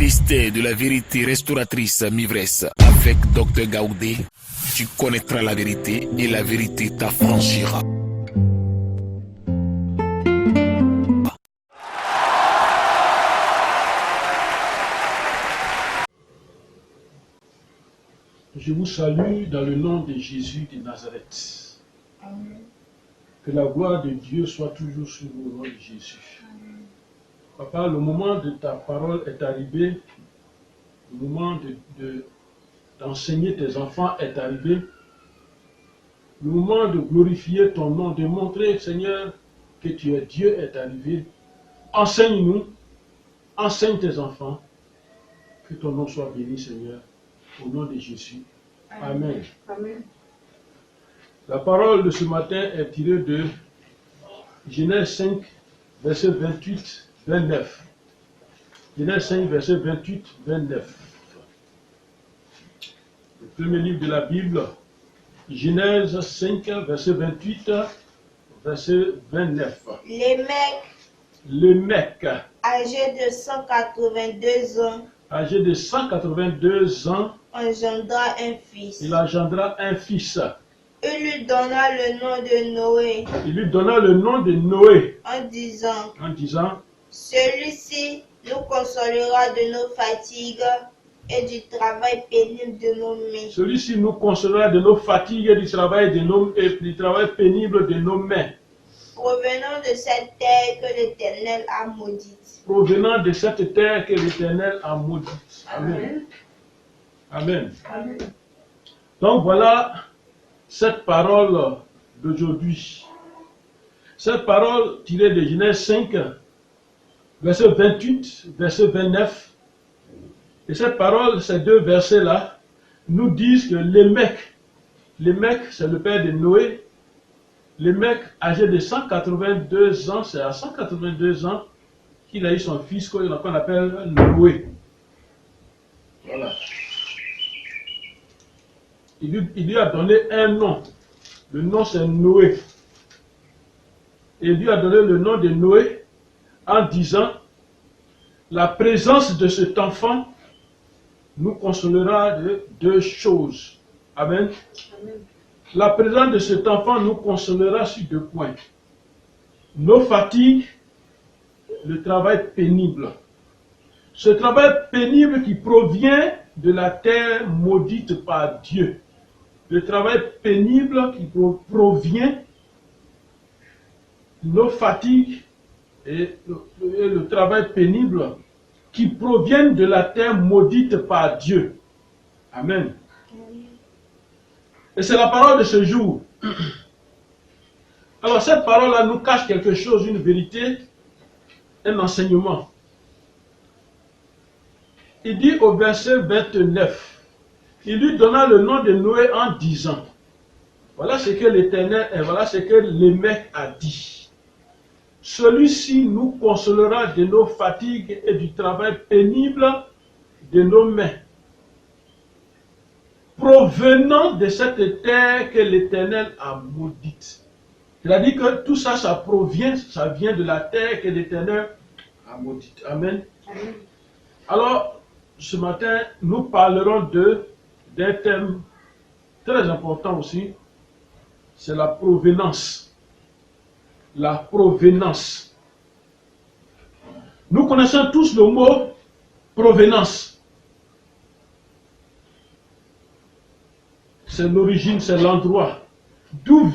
mystère de la vérité restauratrice Mivresse avec Dr Gaoudé, tu connaîtras la vérité et la vérité t'affranchira. Je vous salue dans le nom de Jésus de Nazareth. Amen. Que la gloire de Dieu soit toujours sur vous au nom de Jésus. Amen. Papa, le moment de ta parole est arrivé. Le moment d'enseigner tes enfants est arrivé. Le moment de glorifier ton nom, de montrer, Seigneur, que tu es Dieu est arrivé. Enseigne-nous, enseigne tes enfants. Que ton nom soit béni, Seigneur, au nom de Jésus. Amen. Amen. La parole de ce matin est tirée de Genèse 5, verset 28-29. Genèse 5, verset 28-29. Le premier livre de la Bible, Genèse 5, verset 28, verset 29. Le mec, âgé de 182 ans, engendra un fils. Il engendra un fils. Il lui donna le nom de Noé. Il lui donna le nom de Noé. En disant, celui-ci nous consolera de nos fatigues et du travail pénible de nos mains. Celui-ci nous consolera de nos fatigues et du travail pénible de nos mains. Provenant de cette terre que l'Éternel a maudite. Provenant de cette terre que l'Éternel a maudite. Amen. Amen. Amen. Donc voilà cette parole d'aujourd'hui. Cette parole tirée de Genèse 5, verset 28, verset 29. Et cette parole, ces deux versets-là, nous disent que Lémec, c'est le père de Noé. Lémec, âgé de 182 ans, c'est à 182 ans qu'il a eu son fils qu'on appelle Noé. Voilà. Il lui a donné un nom. Le nom c'est Noé. Et il lui a donné le nom de Noé en disant, la présence de cet enfant nous consolera de deux choses. Amen. Amen. La présence de cet enfant nous consolera sur deux points. Nos fatigues, le travail pénible. Ce travail pénible qui provient de la terre maudite par Dieu. Le travail pénible qui provient de nos fatigues et le travail pénible qui proviennent de la terre maudite par Dieu. Amen. Et c'est la parole de ce jour. Alors cette parole-là nous cache quelque chose, une vérité, un enseignement. Il dit au verset 29, il lui donna le nom de Noé en disant, voilà ce que l'Éternel et voilà ce que Lémec a dit. Celui-ci nous consolera de nos fatigues et du travail pénible de nos mains, provenant de cette terre que l'Éternel a maudite. C'est-à-dire que tout ça, ça vient de la terre que l'Éternel a maudite. Amen. Amen. Alors, ce matin, nous parlerons d'un thème très important aussi, c'est la provenance. La provenance. Nous connaissons tous le mot provenance. C'est l'origine, c'est l'endroit. D'où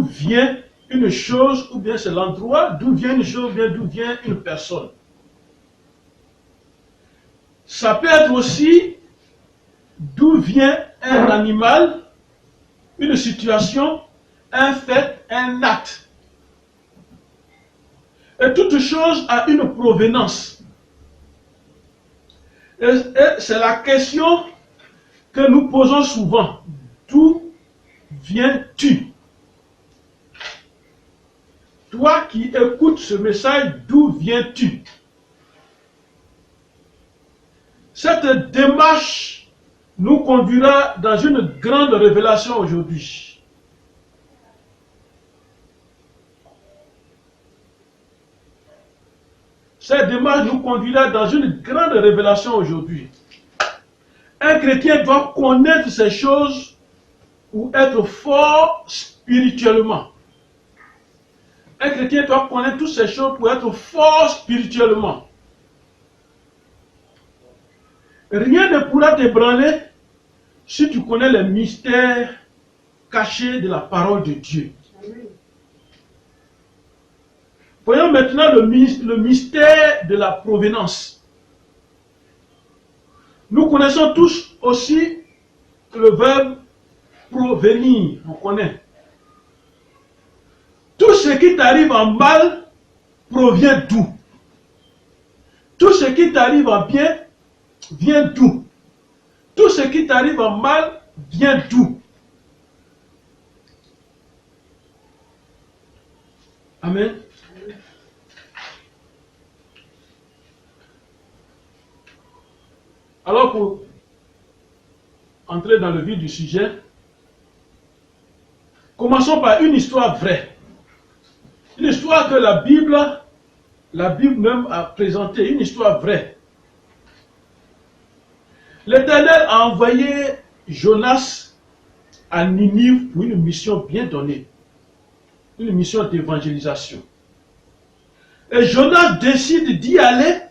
vient une chose, ou bien c'est l'endroit, d'où vient une chose, ou bien d'où vient une personne. Ça peut être aussi d'où vient un animal, une situation, un fait, un acte. Et toute chose a une provenance. Et c'est la question que nous posons souvent. D'où viens-tu? Toi qui écoutes ce message, d'où viens-tu? Cette démarche nous conduira dans une grande révélation aujourd'hui. Cette démarche nous conduira dans une grande révélation aujourd'hui. Un chrétien doit connaître ces choses ou être fort spirituellement. Un chrétien doit connaître toutes ces choses pour être fort spirituellement. Rien ne pourra t'ébranler si tu connais les mystères cachés de la parole de Dieu. Voyons maintenant le mystère de la provenance. Nous connaissons tous aussi le verbe provenir, on connaît. Tout ce qui t'arrive en mal provient d'où? Tout ce qui t'arrive en bien vient d'où? Tout ce qui t'arrive en mal vient d'où? Amen. Alors pour entrer dans le vif du sujet, commençons par une histoire vraie. Une histoire que la Bible même a présentée, une histoire vraie. L'Éternel a envoyé Jonas à Ninive pour une mission bien donnée, une mission d'évangélisation. Et Jonas décide d'y aller,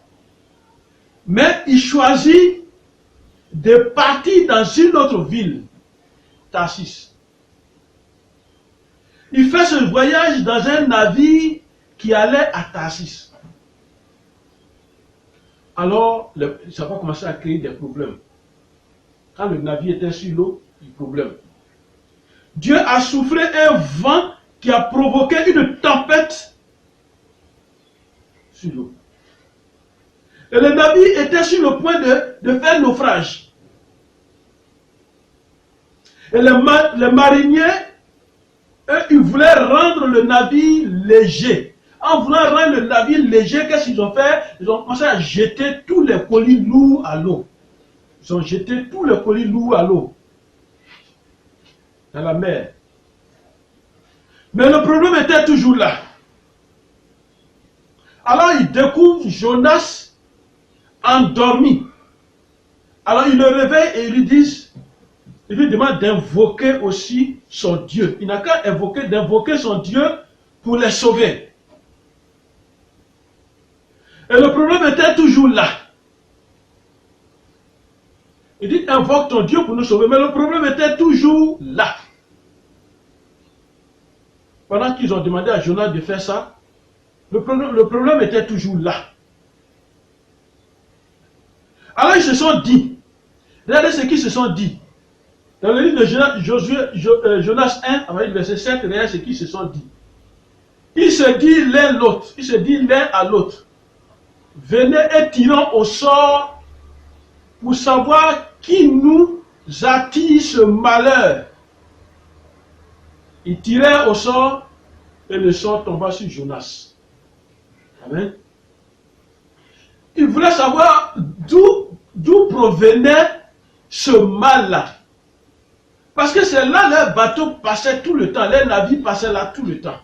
mais il choisit de partir dans une autre ville, Tarsis. Il fait ce voyage dans un navire qui allait à Tarsis. Alors, ça va commencer à créer des problèmes. Quand le navire était sur l'eau, il y a problème. Dieu a soufflé un vent qui a provoqué une tempête sur l'eau. Et le navire était sur le point de faire naufrage. Et les mariniers, eux, ils voulaient rendre le navire léger. En voulant rendre le navire léger, qu'est-ce qu'ils ont fait? Ils ont commencé à jeter tous les colis lourds à l'eau. Ils ont jeté tous les colis lourds à l'eau, dans la mer. Mais le problème était toujours là. Alors ils découvrent Jonas endormi. Alors ils le réveillent et ils lui demandent d'invoquer aussi son Dieu. Il n'a qu'à d'invoquer son Dieu pour les sauver. Et le problème était toujours là. Il dit, invoque ton Dieu pour nous sauver. Mais le problème était toujours là. Pendant qu'ils ont demandé à Jonas de faire ça, le problème était toujours là. Alors ils se sont dit, regardez ce qu'ils se sont dit. Dans le livre de Jonas 1, avec le verset 7, regardez ce qu'ils se sont dit. Ils se disent l'un l'autre, ils se disent l'un à l'autre, venez et tirons au sort pour savoir qui nous attire ce malheur. Ils tirèrent au sort et le sort tomba sur Jonas. Amen. Ils voulaient savoir d'où provenait ce mal-là. Parce que c'est là leur bateau passait tout le temps, les navires passaient là tout le temps.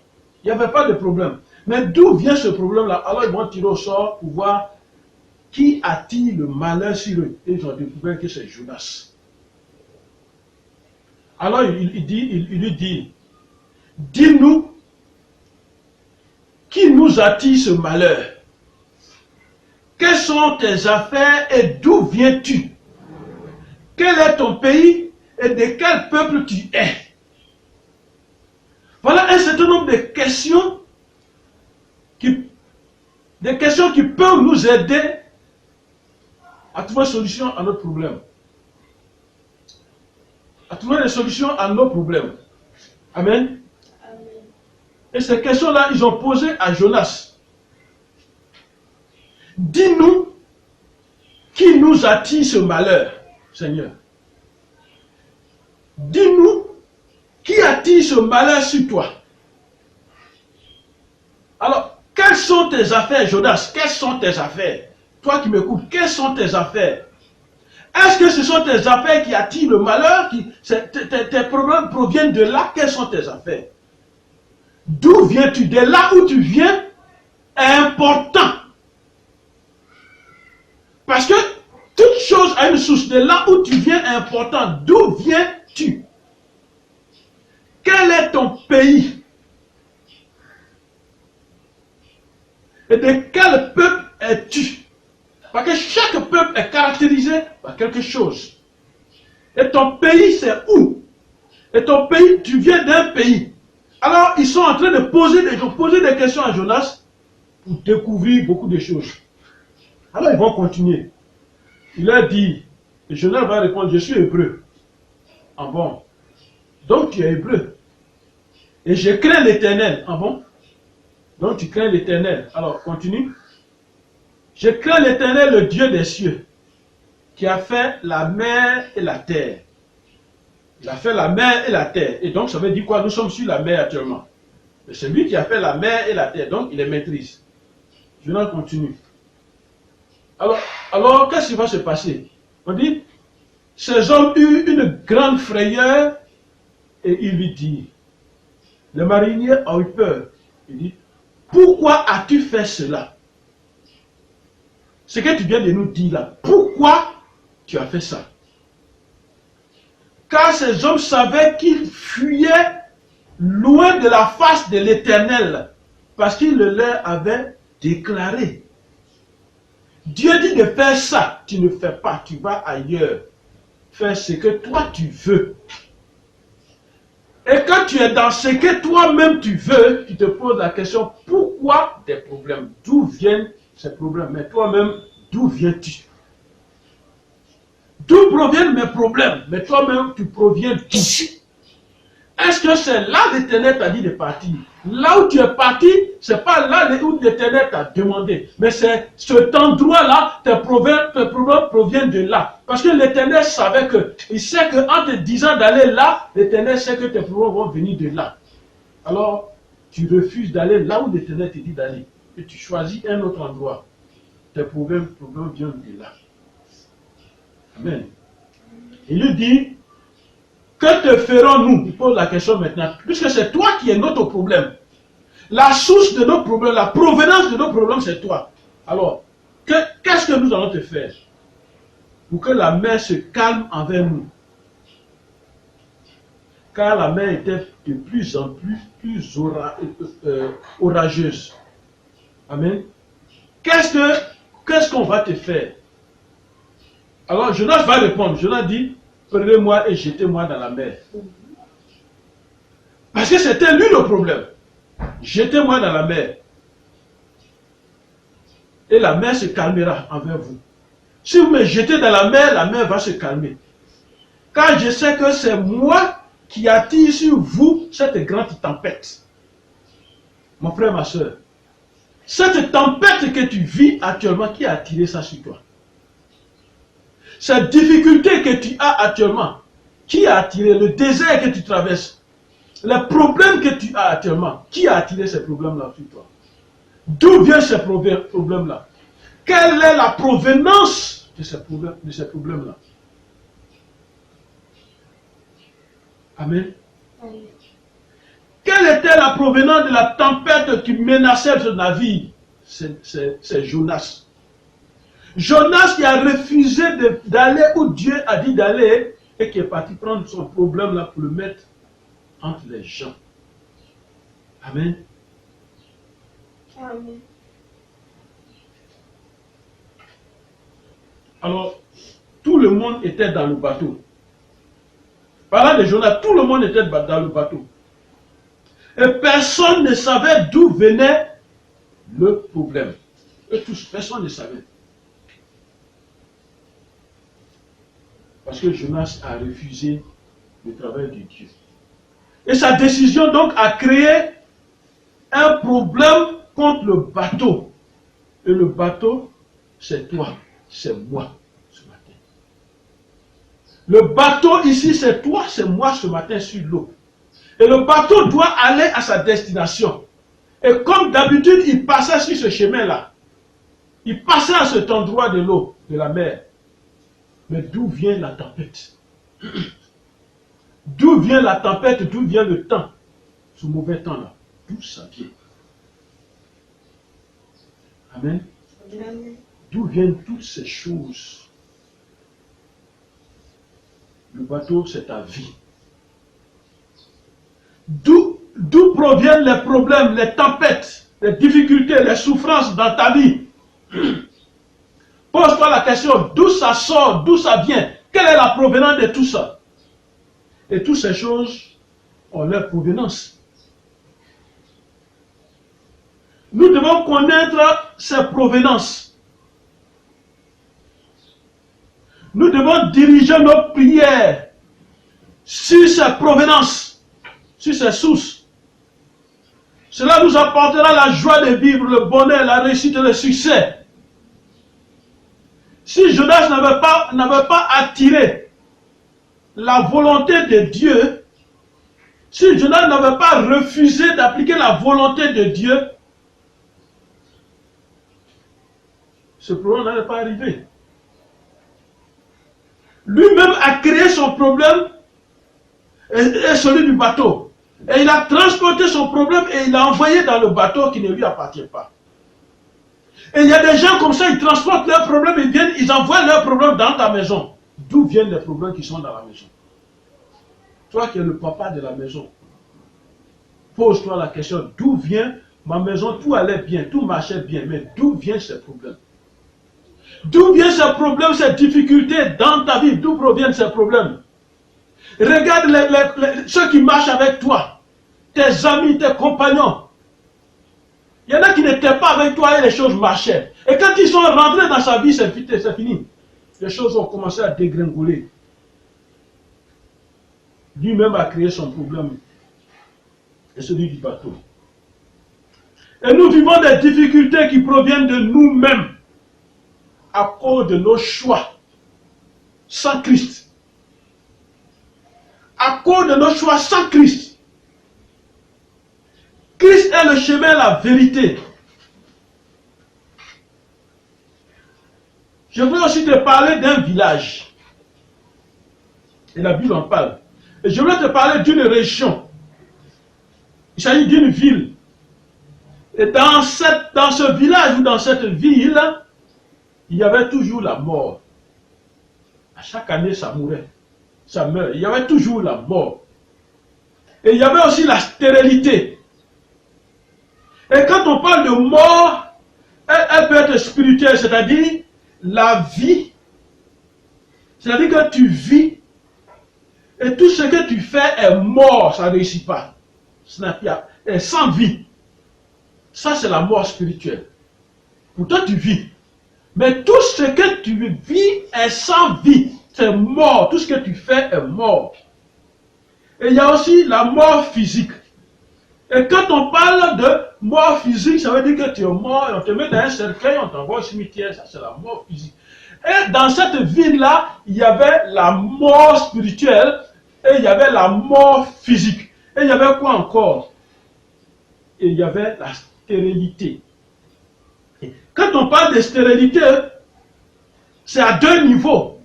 Il n'y avait pas de problème. Mais d'où vient ce problème-là? Alors ils vont tirer au sort pour voir qui attire le malheur sur eux. Et ils ont découvert que c'est Jonas. Alors il lui dit, dis-nous qui nous attire ce malheur? Quelles sont tes affaires et d'où viens-tu? Quel est ton pays et de quel peuple tu es? Voilà un certain nombre de questions qui peuvent nous aider à trouver une solution à notre problème. À trouver des solutions à nos problèmes. Amen. Amen. Et ces questions-là, ils ont posé à Jonas. Dis-nous qui nous attire ce malheur, Seigneur. Dis-nous qui attire ce malheur sur toi. Alors, quelles sont tes affaires, Jonas? Quelles sont tes affaires? Toi qui m'écoutes, quelles sont tes affaires? Est-ce que ce sont tes affaires qui attirent le malheur? Tes problèmes proviennent de là? Quelles sont tes affaires? D'où viens-tu? De là où tu viens est important. source de là où tu viens est importante. D'où viens-tu? Quel est ton pays? Et de quel peuple es-tu? Parce que chaque peuple est caractérisé par quelque chose. Et ton pays, c'est où? Et ton pays, tu viens d'un pays. Alors, ils sont en train de poser des questions à Jonas pour découvrir beaucoup de choses. Alors, ils vont continuer. Il leur dit, et Jonas va répondre, je suis hébreu. Ah bon? Donc, tu es hébreu. Et je crains l'Éternel. Ah bon? Donc, tu crains l'Éternel. Alors, continue. Je crains l'Éternel, le Dieu des cieux, qui a fait la mer et la terre. Il a fait la mer et la terre. Et donc, ça veut dire quoi? Nous sommes sur la mer actuellement. Mais c'est lui qui a fait la mer et la terre. Donc, il les maîtrise. Jonas continue. Alors qu'est-ce qui va se passer? On dit, ces hommes eurent une grande frayeur et il lui dit, le marinier a eu peur. Il dit, pourquoi as-tu fait cela? Ce que tu viens de nous dire là, pourquoi tu as fait ça? Car ces hommes savaient qu'ils fuyaient loin de la face de l'Éternel, parce qu'il le leur avait déclaré. Dieu dit de faire ça, tu ne fais pas, tu vas ailleurs. Fais ce que toi tu veux. Et quand tu es dans ce que toi-même tu veux, tu te poses la question, pourquoi des problèmes? D'où viennent ces problèmes? Mais toi-même, d'où viens-tu? D'où proviennent mes problèmes? Mais toi-même, tu proviens d'où? Est-ce que c'est là l'Éternel t'a dit de partir? Là où tu es parti, c'est pas là où l'Éternel t'a demandé. Mais c'est cet endroit-là, tes problèmes proviennent de là. Parce que l'Éternel savait que, il sait qu'en te disant d'aller là, l'Éternel sait que tes problèmes vont venir de là. Alors, tu refuses d'aller là où l'Éternel te dit d'aller. Et tu choisis un autre endroit. Tes problèmes viennent de là. Amen. Il lui dit, que te ferons-nous? Il pose la question maintenant. Puisque c'est toi qui es notre problème. La source de nos problèmes, la provenance de nos problèmes, c'est toi. Alors, qu'est-ce que nous allons te faire? Pour que la mer se calme envers nous. Car la mer était de plus en plus orageuse. Amen. Qu'est-ce qu'on va te faire? Alors, Jonas va répondre. Jonas dit, prenez-moi et jetez-moi dans la mer. Parce que c'était lui le problème. Jetez-moi dans la mer. Et la mer se calmera envers vous. Si vous me jetez dans la mer va se calmer. Car je sais que c'est moi qui attire sur vous cette grande tempête. Mon frère, ma soeur. Cette tempête que tu vis actuellement, qui a attiré ça sur toi? Cette difficulté que tu as actuellement, qui a attiré? Le désert que tu traverses, les problèmes que tu as actuellement, qui a attiré ces problèmes-là sur toi? D'où viennent ces problèmes-là? Quelle est la provenance de ces problèmes-là? Amen. Quelle était la provenance de la tempête qui menaçait ce navire? C'est Jonas. Jonas qui a refusé d'aller où Dieu a dit d'aller et qui est parti prendre son problème là pour le mettre entre les gens. Amen. Amen. Alors, tout le monde était dans le bateau. Parlant de Jonas, tout le monde était dans le bateau. Et personne ne savait d'où venait le problème. Et tous, personne ne savait. Parce que Jonas a refusé le travail de Dieu. Et sa décision donc a créé un problème contre le bateau. Et le bateau, c'est toi, c'est moi ce matin. Le bateau ici, c'est toi, c'est moi ce matin sur l'eau. Et le bateau doit aller à sa destination. Et comme d'habitude, il passait sur ce chemin-là. Il passait à cet endroit de l'eau, de la mer. Mais d'où vient la tempête? D'où vient la tempête? D'où vient le temps? Ce mauvais temps-là. D'où ça vient? Amen. Amen. D'où viennent toutes ces choses? Le bateau, c'est ta vie. D'où proviennent les problèmes, les tempêtes, les difficultés, les souffrances dans ta vie? Pose-toi la question, d'où ça sort, d'où ça vient? Quelle est la provenance de tout ça? Et toutes ces choses ont leur provenance. Nous devons connaître ces provenances. Nous devons diriger nos prières sur ces provenances, sur ces sources. Cela nous apportera la joie de vivre, le bonheur, la réussite et le succès. Si Jonas n'avait pas attiré la volonté de Dieu, si Jonas n'avait pas refusé d'appliquer la volonté de Dieu, ce problème n'allait pas arriver. Lui-même a créé son problème et celui du bateau. Et il a transporté son problème et il l'a envoyé dans le bateau qui ne lui appartient pas. Et il y a des gens comme ça, ils transportent leurs problèmes, ils viennent, ils envoient leurs problèmes dans ta maison. D'où viennent les problèmes qui sont dans la maison? Toi qui es le papa de la maison, pose-toi la question, d'où vient ma maison? Tout allait bien, tout marchait bien, mais d'où viennent ces problèmes? D'où viennent ces problèmes, ces difficultés dans ta vie? D'où proviennent ces problèmes? Regarde ceux qui marchent avec toi, tes amis, tes compagnons. Il y en a qui n'étaient pas avec toi et les choses marchaient. Et quand ils sont rentrés dans sa vie, c'est fini. Les choses ont commencé à dégringoler. Lui-même a créé son problème. Et celui du bateau. Et nous vivons des difficultés qui proviennent de nous-mêmes à cause de nos choix sans Christ. À cause de nos choix sans Christ. Christ est le chemin, la vérité. Je veux aussi te parler d'un village. Et la Bible en parle. Et je veux te parler d'une région. Il s'agit d'une ville. Et dans ce village ou dans cette ville, il y avait toujours la mort. À chaque année, ça mourait. Ça meurt. Il y avait toujours la mort. Et il y avait aussi la stérilité. Et quand on parle de mort, elle peut être spirituelle, c'est-à-dire la vie. C'est-à-dire que tu vis et tout ce que tu fais est mort, ça ne réussit pas. Et sans vie. Ça, c'est la mort spirituelle. Pourtant, tu vis. Mais tout ce que tu vis est sans vie. C'est mort. Tout ce que tu fais est mort. Et il y a aussi la mort physique. Et quand on parle de mort physique, ça veut dire que tu es mort et on te met dans un cercueil, on t'envoie au cimetière. Ça, c'est la mort physique. Et dans cette ville-là, il y avait la mort spirituelle et il y avait la mort physique. Et il y avait quoi encore? Et il y avait la stérilité. Et quand on parle de stérilité, c'est à deux niveaux.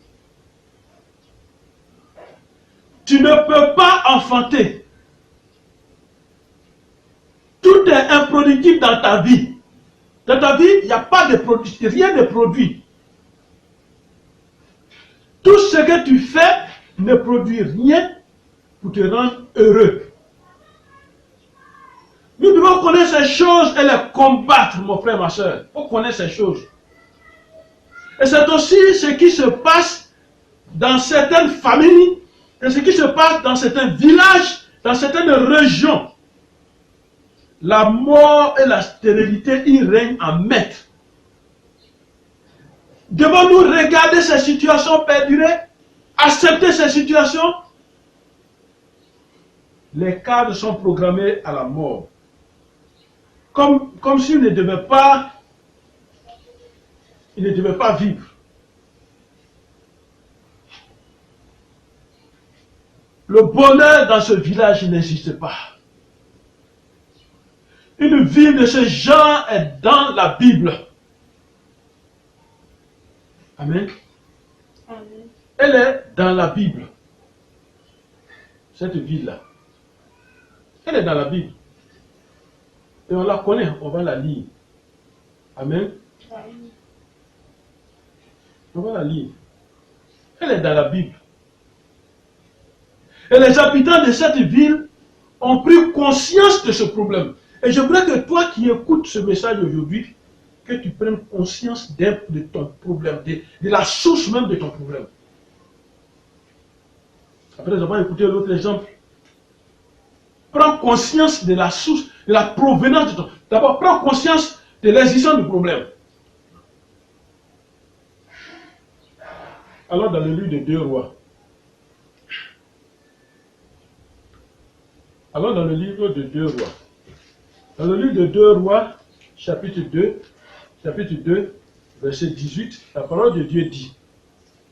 Tu ne peux pas enfanter. Tout est improductif dans ta vie. Dans ta vie, il n'y a pas de produit, rien de produit. Tout ce que tu fais ne produit rien pour te rendre heureux. Nous devons connaître ces choses et les combattre, mon frère, ma soeur. Il faut connaître ces choses. Et c'est aussi ce qui se passe dans certaines familles, et ce qui se passe dans certains villages, dans certaines régions. La mort et la stérilité, ils règnent en maître. Devons-nous regarder ces situations perdurer, accepter ces situations? Les cadres sont programmés à la mort. Comme s'ils ne devaient pas vivre. Le bonheur dans ce village n'existe pas. Une vie de ce genre est dans la Bible. Amen. Amen. Elle est dans la Bible. Cette ville-là. Elle est dans la Bible. Et on la connaît, on va la lire. Amen. Amen. On va la lire. Elle est dans la Bible. Et les habitants de cette ville ont pris conscience de ce problème. Et je voudrais que toi qui écoutes ce message aujourd'hui, que tu prennes conscience de ton problème, de la source même de ton problème. Après avoir écouté l'autre exemple, prends conscience de la source, de la provenance de ton... D'abord, prends conscience de l'existence du problème. Alors, dans le livre de 2 rois, alors dans le livre de 2 rois, dans le livre de 2 rois, chapitre 2, verset 18, la parole de Dieu dit,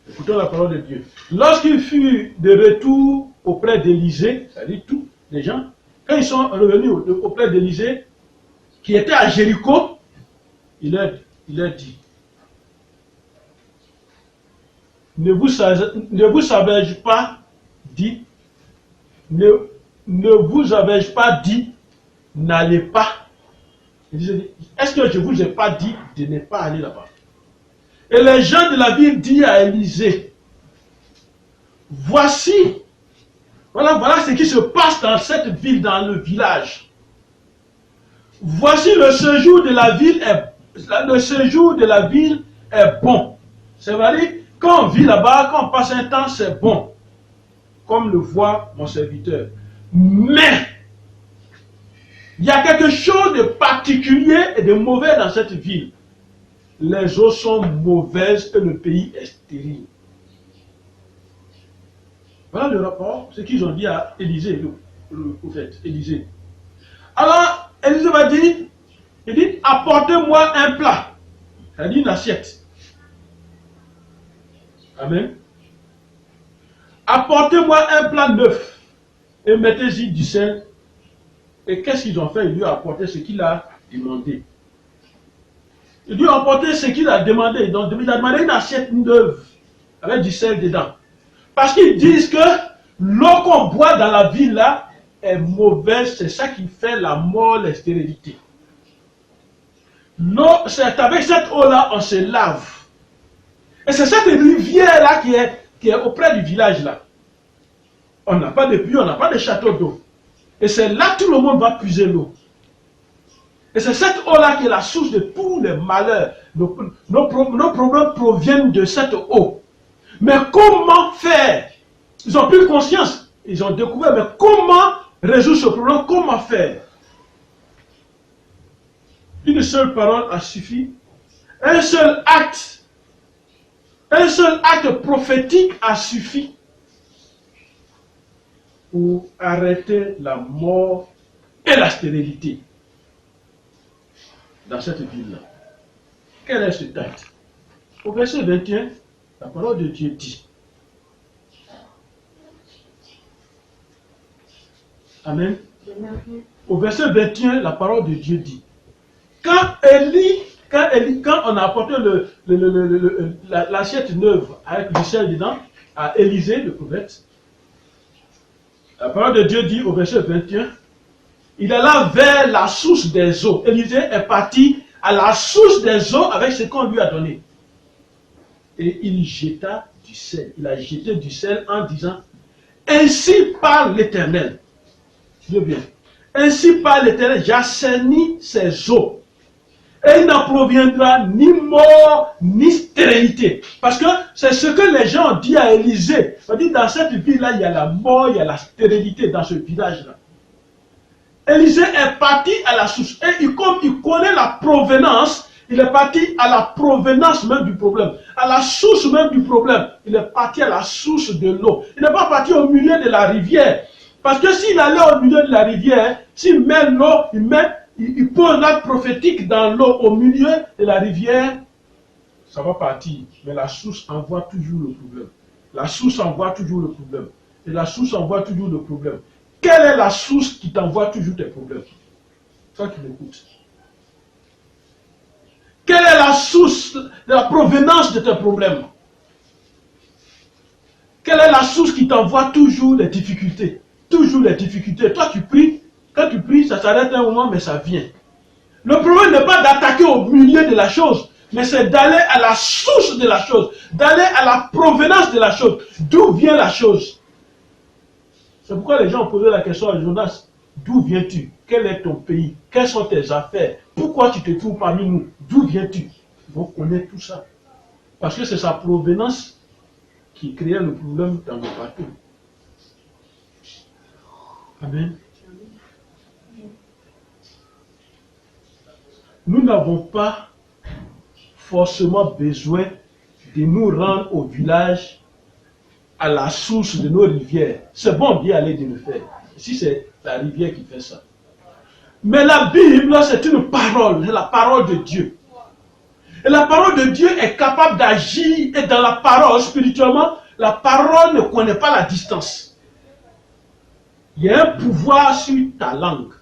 écoutons la parole de Dieu. Lorsqu'il fut de retour auprès d'Élisée, c'est-à-dire tous les gens, quand ils sont revenus auprès d'Élisée, qui était à Jéricho, il leur dit, ne vous avais-je pas dit, ne vous avais-je pas dit, n'allez pas. Est-ce que je ne vous ai pas dit de ne pas aller là-bas? Et les gens de la ville disent à Élisée, voilà ce qui se passe dans cette ville, dans le village. Voici le séjour de la ville est bon. C'est vrai, quand on vit là-bas, quand on passe un temps, c'est bon. Comme le voit mon serviteur. Mais, il y a quelque chose de particulier et de mauvais dans cette ville. Les eaux sont mauvaises et le pays est stérile. Voilà le rapport, ce qu'ils ont dit à Élisée, le prophète Élisée. Alors, Élisée va dire, il dit, apportez-moi un plat, c'est-à-dire une assiette. Amen. Apportez-moi un plat neuf et mettez-y du sel. Et qu'est-ce qu'ils ont fait? Il lui a apporté ce qu'il a demandé. Il lui a apporté ce qu'il a demandé. Donc, il a demandé une assiette neuve avec du sel dedans. Parce qu'ils disent que l'eau qu'on boit dans la ville là est mauvaise. C'est ça qui fait la mort, la stérilité. L'eau, c'est avec cette eau-là, on se lave. Et c'est cette rivière-là qui est auprès du village là. On n'a pas de puits, on n'a pas de château d'eau. Et c'est là que tout le monde va puiser l'eau. Et c'est cette eau-là qui est la source de tous les malheurs. Nos problèmes proviennent de cette eau. Mais comment faire? Ils ont pris conscience. Ils ont découvert, mais comment résoudre ce problème? Comment faire? Une seule parole a suffi. Un seul acte prophétique a suffi pour arrêter la mort et la stérilité dans cette ville-là. Quel est ce acte? Au verset 21, la parole de Dieu dit. Amen. Au verset 21, la parole de Dieu dit. Quand on a apporté l'assiette neuve avec du sel dedans à Élisée, le prophète, la parole de Dieu dit au verset 21, il alla vers la source des eaux. Élisée est parti à la source des eaux avec ce qu'on lui a donné. Et il jeta du sel. Il a jeté du sel en disant, ainsi parle l'Éternel. Je veux bien. Ainsi parle l'Éternel, j'assainis ces eaux. Et il n'en proviendra ni mort, ni stérilité. Parce que c'est ce que les gens ont dit à Élisée. On dit dans cette ville-là, il y a la mort, il y a la stérilité dans ce village-là. Élisée est parti à la source. Et comme il connaît la provenance, il est parti à la provenance même du problème. À la source même du problème. Il est parti à la source de l'eau. Il n'est pas parti au milieu de la rivière. Parce que s'il allait au milieu de la rivière, s'il met l'eau, il pose l'acte prophétique dans l'eau au milieu de la rivière, ça va partir. Mais la source envoie toujours le problème. La source envoie toujours le problème. Et la source envoie toujours le problème. Quelle est la source qui t'envoie toujours tes problèmes? Toi qui m'écoutes. Quelle est la source de la provenance de tes problèmes? Quelle est la source qui t'envoie toujours les difficultés? Toujours les difficultés. Toi tu pries, quand tu pries, ça s'arrête un moment, mais ça vient. Le problème n'est pas d'attaquer au milieu de la chose, mais c'est d'aller à la source de la chose, d'aller à la provenance de la chose. D'où vient la chose? C'est pourquoi les gens ont posé la question à Jonas, d'où viens-tu? Quel est ton pays? Quelles sont tes affaires? Pourquoi tu te trouves parmi nous? D'où viens-tu? Il faut connaître tout ça. Parce que c'est sa provenance qui créait le problème dans le bateau. Amen. Nous n'avons pas forcément besoin de nous rendre au village, à la source de nos rivières. C'est bon d'y aller de le faire. Si c'est la rivière qui fait ça. Mais la Bible, c'est une parole, c'est la parole de Dieu. Et la parole de Dieu est capable d'agir, et dans la parole, spirituellement, la parole ne connaît pas la distance. Il y a un pouvoir sur ta langue.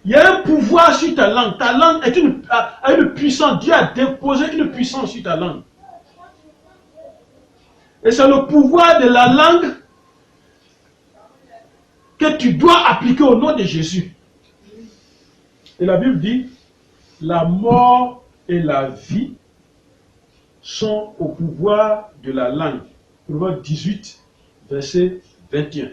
Il y a un pouvoir sur ta langue. Ta langue a une puissance. Dieu a déposé une puissance sur ta langue. Et c'est le pouvoir de la langue que tu dois appliquer au nom de Jésus. Et la Bible dit, la mort et la vie sont au pouvoir de la langue. Proverbe 18, verset 21.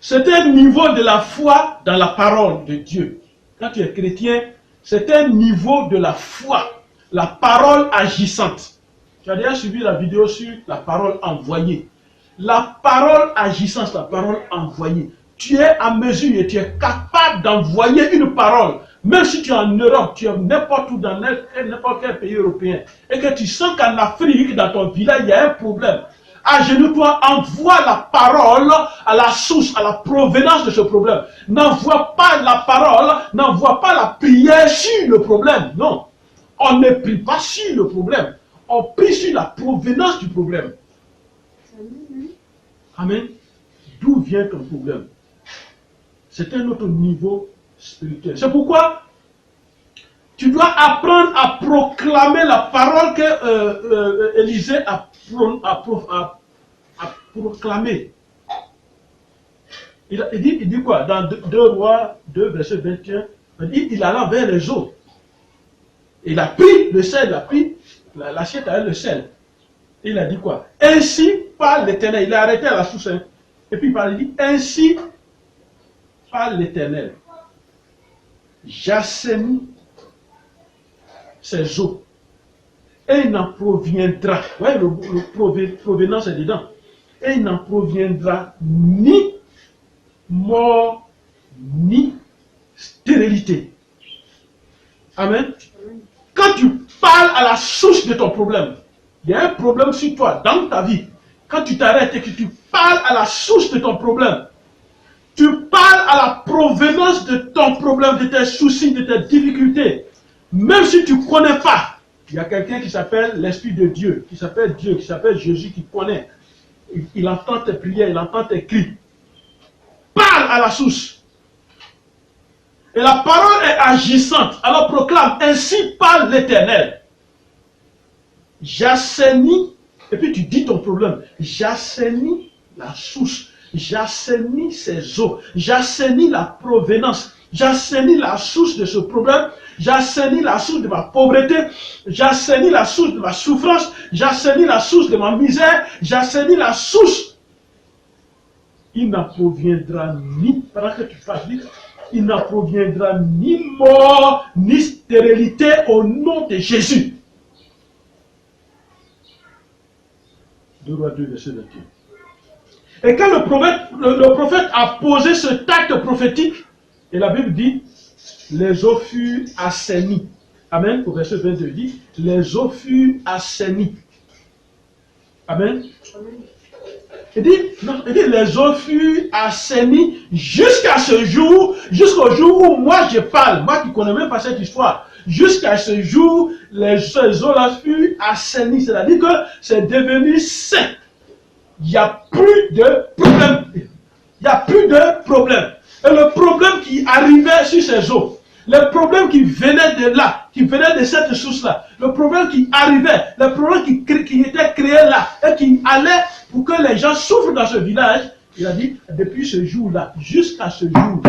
C'est un niveau de la foi dans la parole de Dieu. Quand tu es chrétien, c'est un niveau de la foi, la parole agissante. Tu as déjà suivi la vidéo sur la parole envoyée. La parole agissante, la parole envoyée. Tu es en mesure et tu es capable d'envoyer une parole. Même si tu es en Europe, tu es n'importe où dans n'importe quel pays européen, et que tu sens qu'en Afrique, dans ton village, il y a un problème. Agenouille-toi, envoie la parole à la source, à la provenance de ce problème. N'envoie pas la parole, n'envoie pas la prière sur le problème. Non. On ne prie pas sur le problème. On prie sur la provenance du problème. Amen. D'où vient ton problème? C'est un autre niveau spirituel. C'est pourquoi tu dois apprendre à proclamer la parole que Élisée a proclamée. Il dit quoi? Dans 2 Rois 2, verset 21, il alla vers les eaux. Il a pris le sel, il a pris l'assiette avec le sel. Il a dit quoi? Ainsi par l'Éternel. Il a arrêté à la source. Et puis il dit, ainsi par l'Éternel, j'assainis ces eaux. Et il n'en proviendra, vous voyez, le provenance est dedans. Et il n'en proviendra ni mort, ni stérilité. Amen. Quand tu parles à la source de ton problème, il y a un problème sur toi, dans ta vie. Quand tu t'arrêtes et que tu parles à la source de ton problème, tu parles à la provenance de ton problème, de tes soucis, de tes difficultés. Même si tu ne connais pas, il y a quelqu'un qui s'appelle l'Esprit de Dieu, qui s'appelle Dieu, qui s'appelle Jésus, qui connaît. Il entend tes prières, il entend tes cris. Parle à la source. Et la parole est agissante. Alors proclame, ainsi parle l'Éternel. J'assainis, et puis tu dis ton problème. J'assainis la source. J'assainis ces eaux. J'assainis la provenance. J'assainis la source de ce problème. J'assainis la source de ma pauvreté. J'assainis la source de ma souffrance. J'assainis la source de ma misère. J'assainis la source. Il n'en proviendra ni, pendant que tu fasses vite, il n'en proviendra ni mort, ni stérilité au nom de Jésus. 2 Rois 2, verset 21. Et quand le prophète a posé ce acte prophétique, et la Bible dit, les eaux furent assainies. Amen. Au verset 22 dit, les eaux furent assainies. Amen. Il dit, les eaux furent assainies jusqu'à ce jour, jusqu'au jour où moi je parle, moi qui ne connais même pas cette histoire, jusqu'à ce jour, ces eaux-là furent assainies, c'est-à-dire que c'est devenu sain. Il n'y a plus de problème. Il n'y a plus de problème. Et le problème qui arrivait sur ces eaux, le problème qui venait de là, qui venait de cette source-là, le problème qui arrivait, le problème qui était créé là, et qui allait pour que les gens souffrent dans ce village, il a dit, depuis ce jour-là, jusqu'à ce jour,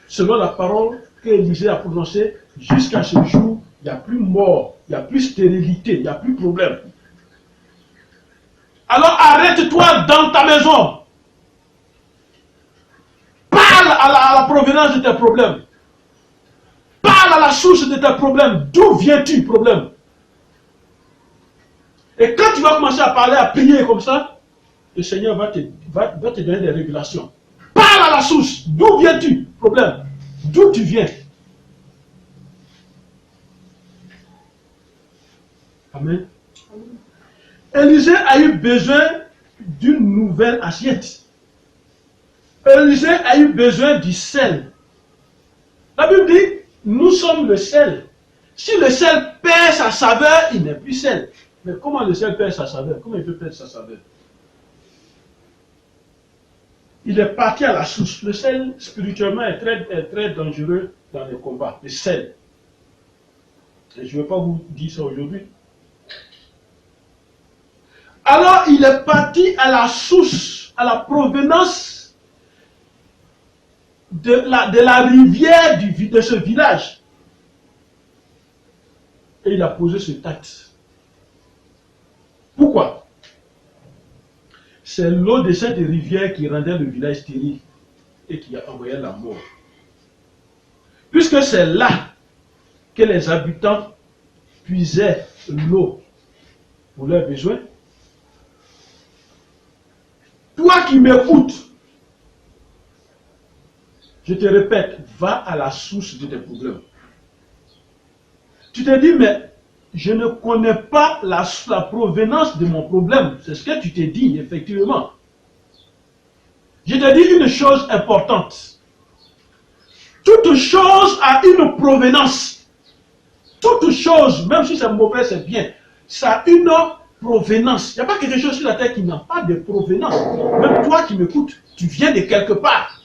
selon la parole qu'Élisée a prononcée, Jusqu'à ce jour, il n'y a plus mort, il n'y a plus stérilité, il n'y a plus problème. Alors arrête-toi dans ta maison. Parle à la provenance de tes problèmes. Parle à la source de tes problèmes. D'où viens-tu, problème? Et quand tu vas commencer à parler, à prier comme ça, le Seigneur va te donner des révélations. Parle à la source. D'où viens-tu, problème? D'où tu viens? Amen. Élisée a eu besoin d'une nouvelle assiette. Élisée a eu besoin du sel. La Bible dit, nous sommes le sel. Si le sel perd sa saveur, il n'est plus sel. Mais comment le sel perd sa saveur? Comment il peut perdre sa saveur? Il est parti à la source. Le sel, spirituellement, est très dangereux dans les combats. Le sel. Et je ne vais pas vous dire ça aujourd'hui. Alors, il est parti à la source, à la provenance de la rivière de ce village. Et il a posé ce acte. Pourquoi? C'est l'eau de cette rivière qui rendait le village stérile et qui a envoyé la mort. Puisque c'est là que les habitants puisaient l'eau pour leurs besoins, toi qui m'écoutes, je te répète, va à la source de tes problèmes. Tu te dis, mais je ne connais pas la provenance de mon problème. C'est ce que tu t'es dit, effectivement. Je te dis une chose importante. Toute chose a une provenance. Toute chose, même si c'est mauvais, c'est bien, ça a une provenance. Il n'y a pas quelque chose sur la terre qui n'a pas de provenance. Même toi qui m'écoutes, tu viens de quelque part.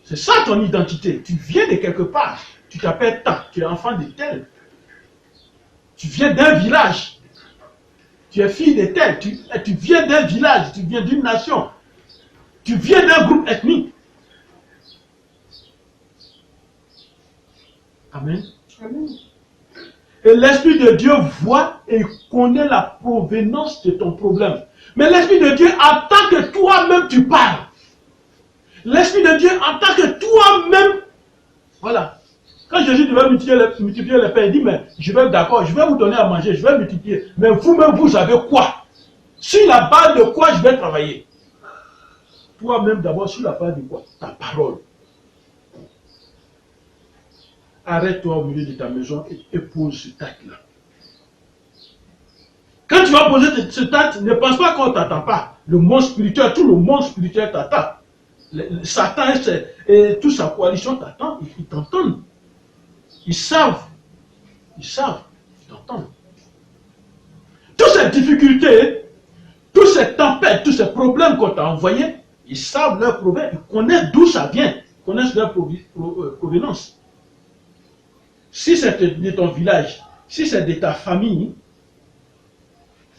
C'est ça ton identité. Tu viens de quelque part. Tu t'appelles tant, tu es enfant de tel. Tu viens d'un village. Tu es fille de tel. Tu viens d'un village. Tu viens d'une nation. Tu viens d'un groupe ethnique. Amen. Amen. Et l'Esprit de Dieu voit et connaît la provenance de ton problème. Mais l'Esprit de Dieu attend que toi-même tu parles. L'Esprit de Dieu attend que toi-même... Voilà. Quand Jésus devait multiplier les pains, il dit, mais je vais d'accord, je vais vous donner à manger, je vais multiplier. Mais vous-même, vous avez quoi? Sur la base de quoi je vais travailler? Toi-même d'abord, sur la base de quoi? Ta parole. Arrête-toi au milieu de ta maison et pose ce acte-là. Quand tu vas poser ce acte, ne pense pas qu'on ne t'attend pas. Le monde spirituel, tout le monde spirituel t'attend. Satan et toute sa coalition t'attendent, ils t'entendent. Ils savent, ils t'entendent. Toutes ces difficultés, toutes ces tempêtes, tous ces problèmes qu'on t'a envoyés, ils savent leur problème, ils connaissent d'où ça vient, ils connaissent leur provenance. Si c'est de ton village, si c'est de ta famille,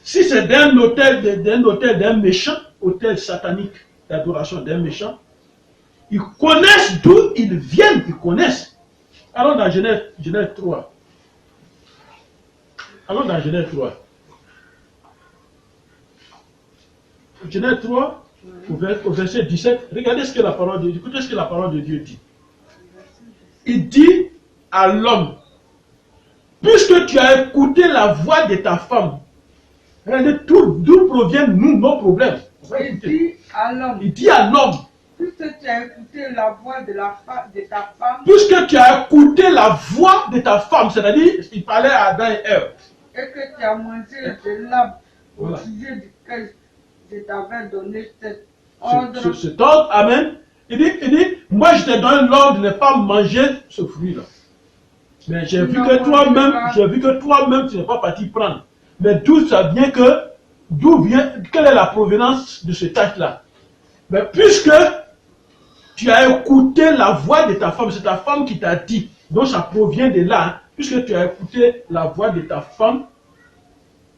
si c'est d'un hôtel, d'un méchant, hôtel satanique d'adoration d'un méchant, ils connaissent d'où ils viennent, ils connaissent. Allons dans Genèse 3. Allons dans Genèse 3. Genèse 3, au verset 17, regardez ce que la parole de Dieu, écoutez ce que la parole de Dieu dit. Il dit à l'homme, puisque tu as écouté la voix de ta femme, regardez d'où proviennent nos problèmes. Il dit à l'homme, puisque tu as écouté la voix de ta femme, puisque tu as écouté la voix de ta femme, c'est-à-dire, il parlait à Adam et Ève, et que tu as mangé de l'arbre au sujet duquel je t'avais donné cet ordre. Cet ordre, amen. Il dit, moi je te donne l'ordre de ne pas manger ce fruit-là. Mais j'ai vu que toi-même, tu n'es pas parti prendre. Mais d'où ça vient quelle est la provenance de cet acte-là? Mais puisque tu as écouté la voix de ta femme, c'est ta femme qui t'a dit, donc ça provient de là, puisque tu as écouté la voix de ta femme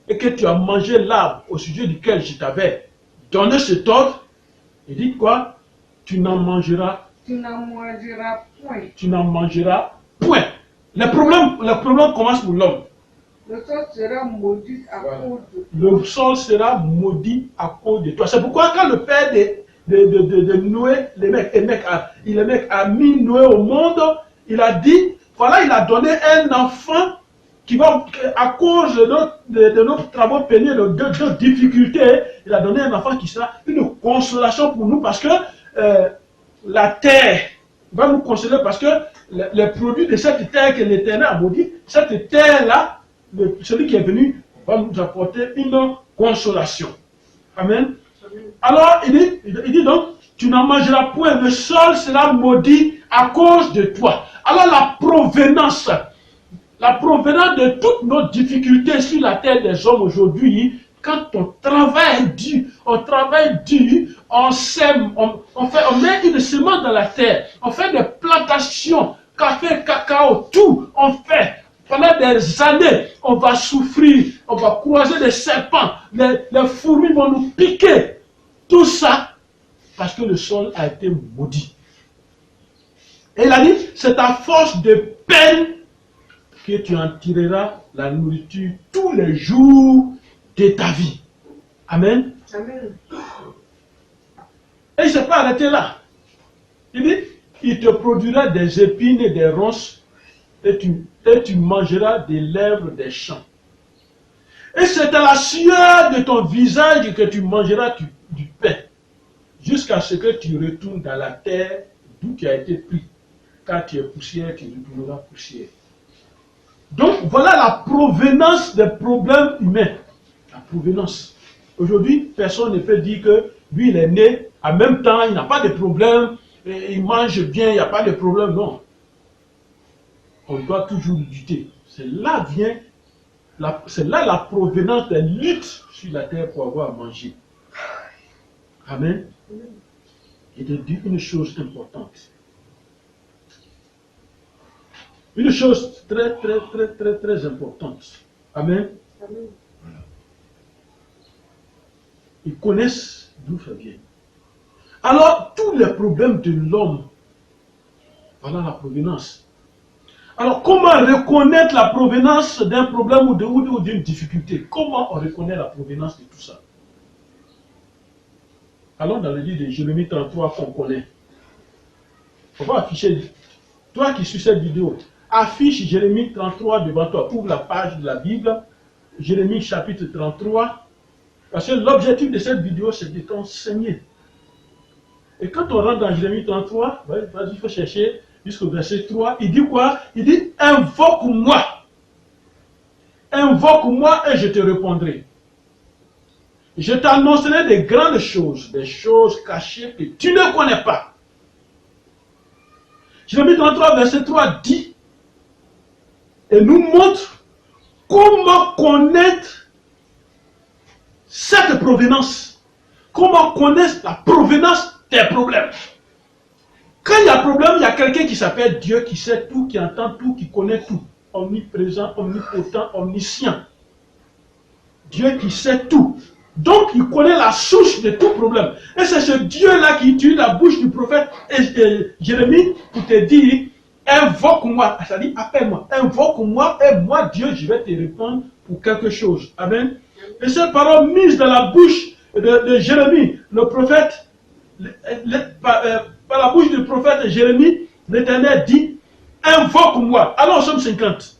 et que tu as mangé l'arbre au sujet duquel je t'avais donné cet ordre, il dit quoi? Tu n'en mangeras Tu n'en mangeras point. Tu n'en mangeras point. Le problème commence pour l'homme. Le sol sera maudit à cause de toi. Le sol sera maudit à cause de toi. C'est pourquoi quand le père de Noé, le mec a mis Noé au monde, il a dit, voilà, il a donné un enfant qui va, à cause de nos travaux pénibles, de nos difficultés, il a donné un enfant qui sera une consolation pour nous parce que la terre va nous consoler parce que les produits de cette terre que l'Éternel a maudit, cette terre-là, celui qui est venu va nous apporter une consolation. Amen. Alors, il dit donc, tu n'en mangeras point, le sol sera maudit à cause de toi. Alors, la provenance de toutes nos difficultés sur la terre des hommes aujourd'hui, quand on travaille dur, on sème, on met une semence dans la terre, on fait des plantations, café, cacao, tout, on fait. Pendant des années, on va souffrir, on va croiser des serpents, les fourmis vont nous piquer. Tout ça, parce que le sol a été maudit. Et il a dit, c'est à force de peine que tu en tireras la nourriture tous les jours de ta vie. Amen. Amen. Et il ne s'est pas arrêté là. Il dit, il te produira des épines et des ronces et tu mangeras des lèvres des champs. Et c'est à la sueur de ton visage que tu mangeras du pain, jusqu'à ce que tu retournes dans la terre d'où tu as été pris. Car tu es poussière, tu retourneras poussière. Donc voilà la provenance des problèmes humains. La provenance. Aujourd'hui, personne ne peut dire que lui il est né, en même temps il n'a pas de problème, il mange bien, il n'y a pas de problème, non. On doit toujours lutter. C'est là la provenance des luttes sur la terre pour avoir à manger. Amen. Et de dire une chose importante. Une chose très, très, très, très, très importante. Amen. Amen. Ils connaissent d'où ça vient. Alors, tous les problèmes de l'homme, voilà la provenance. Alors, comment reconnaître la provenance d'un problème ou d'une difficulté? Comment on reconnaît la provenance de tout ça? Allons dans le livre de Jérémie 33 qu'on connaît. On va afficher, toi qui suis cette vidéo, affiche Jérémie 33 devant toi. Ouvre la page de la Bible, Jérémie chapitre 33. Parce que l'objectif de cette vidéo, c'est de t'enseigner. Et quand on rentre dans Jérémie 33, vas-y, il faut chercher jusqu'au verset 3. Il dit quoi? Il dit, invoque-moi. Invoque-moi et je te répondrai. Je t'annoncerai des grandes choses, des choses cachées que tu ne connais pas. Jérémie 33, verset 3 dit, et nous montre comment connaître cette provenance. Comment connaître la provenance des problèmes. Quand il y a problème, il y a quelqu'un qui s'appelle Dieu, qui sait tout, qui entend tout, qui connaît tout. Omniprésent, omnipotent, omniscient. Dieu qui sait tout. Donc, il connaît la source de tout problème. Et c'est ce Dieu-là qui utilise la bouche du prophète Jérémie pour te dire, invoque-moi. C'est-à-dire, appelle-moi. Invoque-moi et moi, Dieu, je vais te répondre pour quelque chose. Amen. Et cette parole mise dans la bouche de Jérémie, le prophète, par la bouche du prophète Jérémie, l'Éternel dit, invoque-moi. Allons au psaume 50.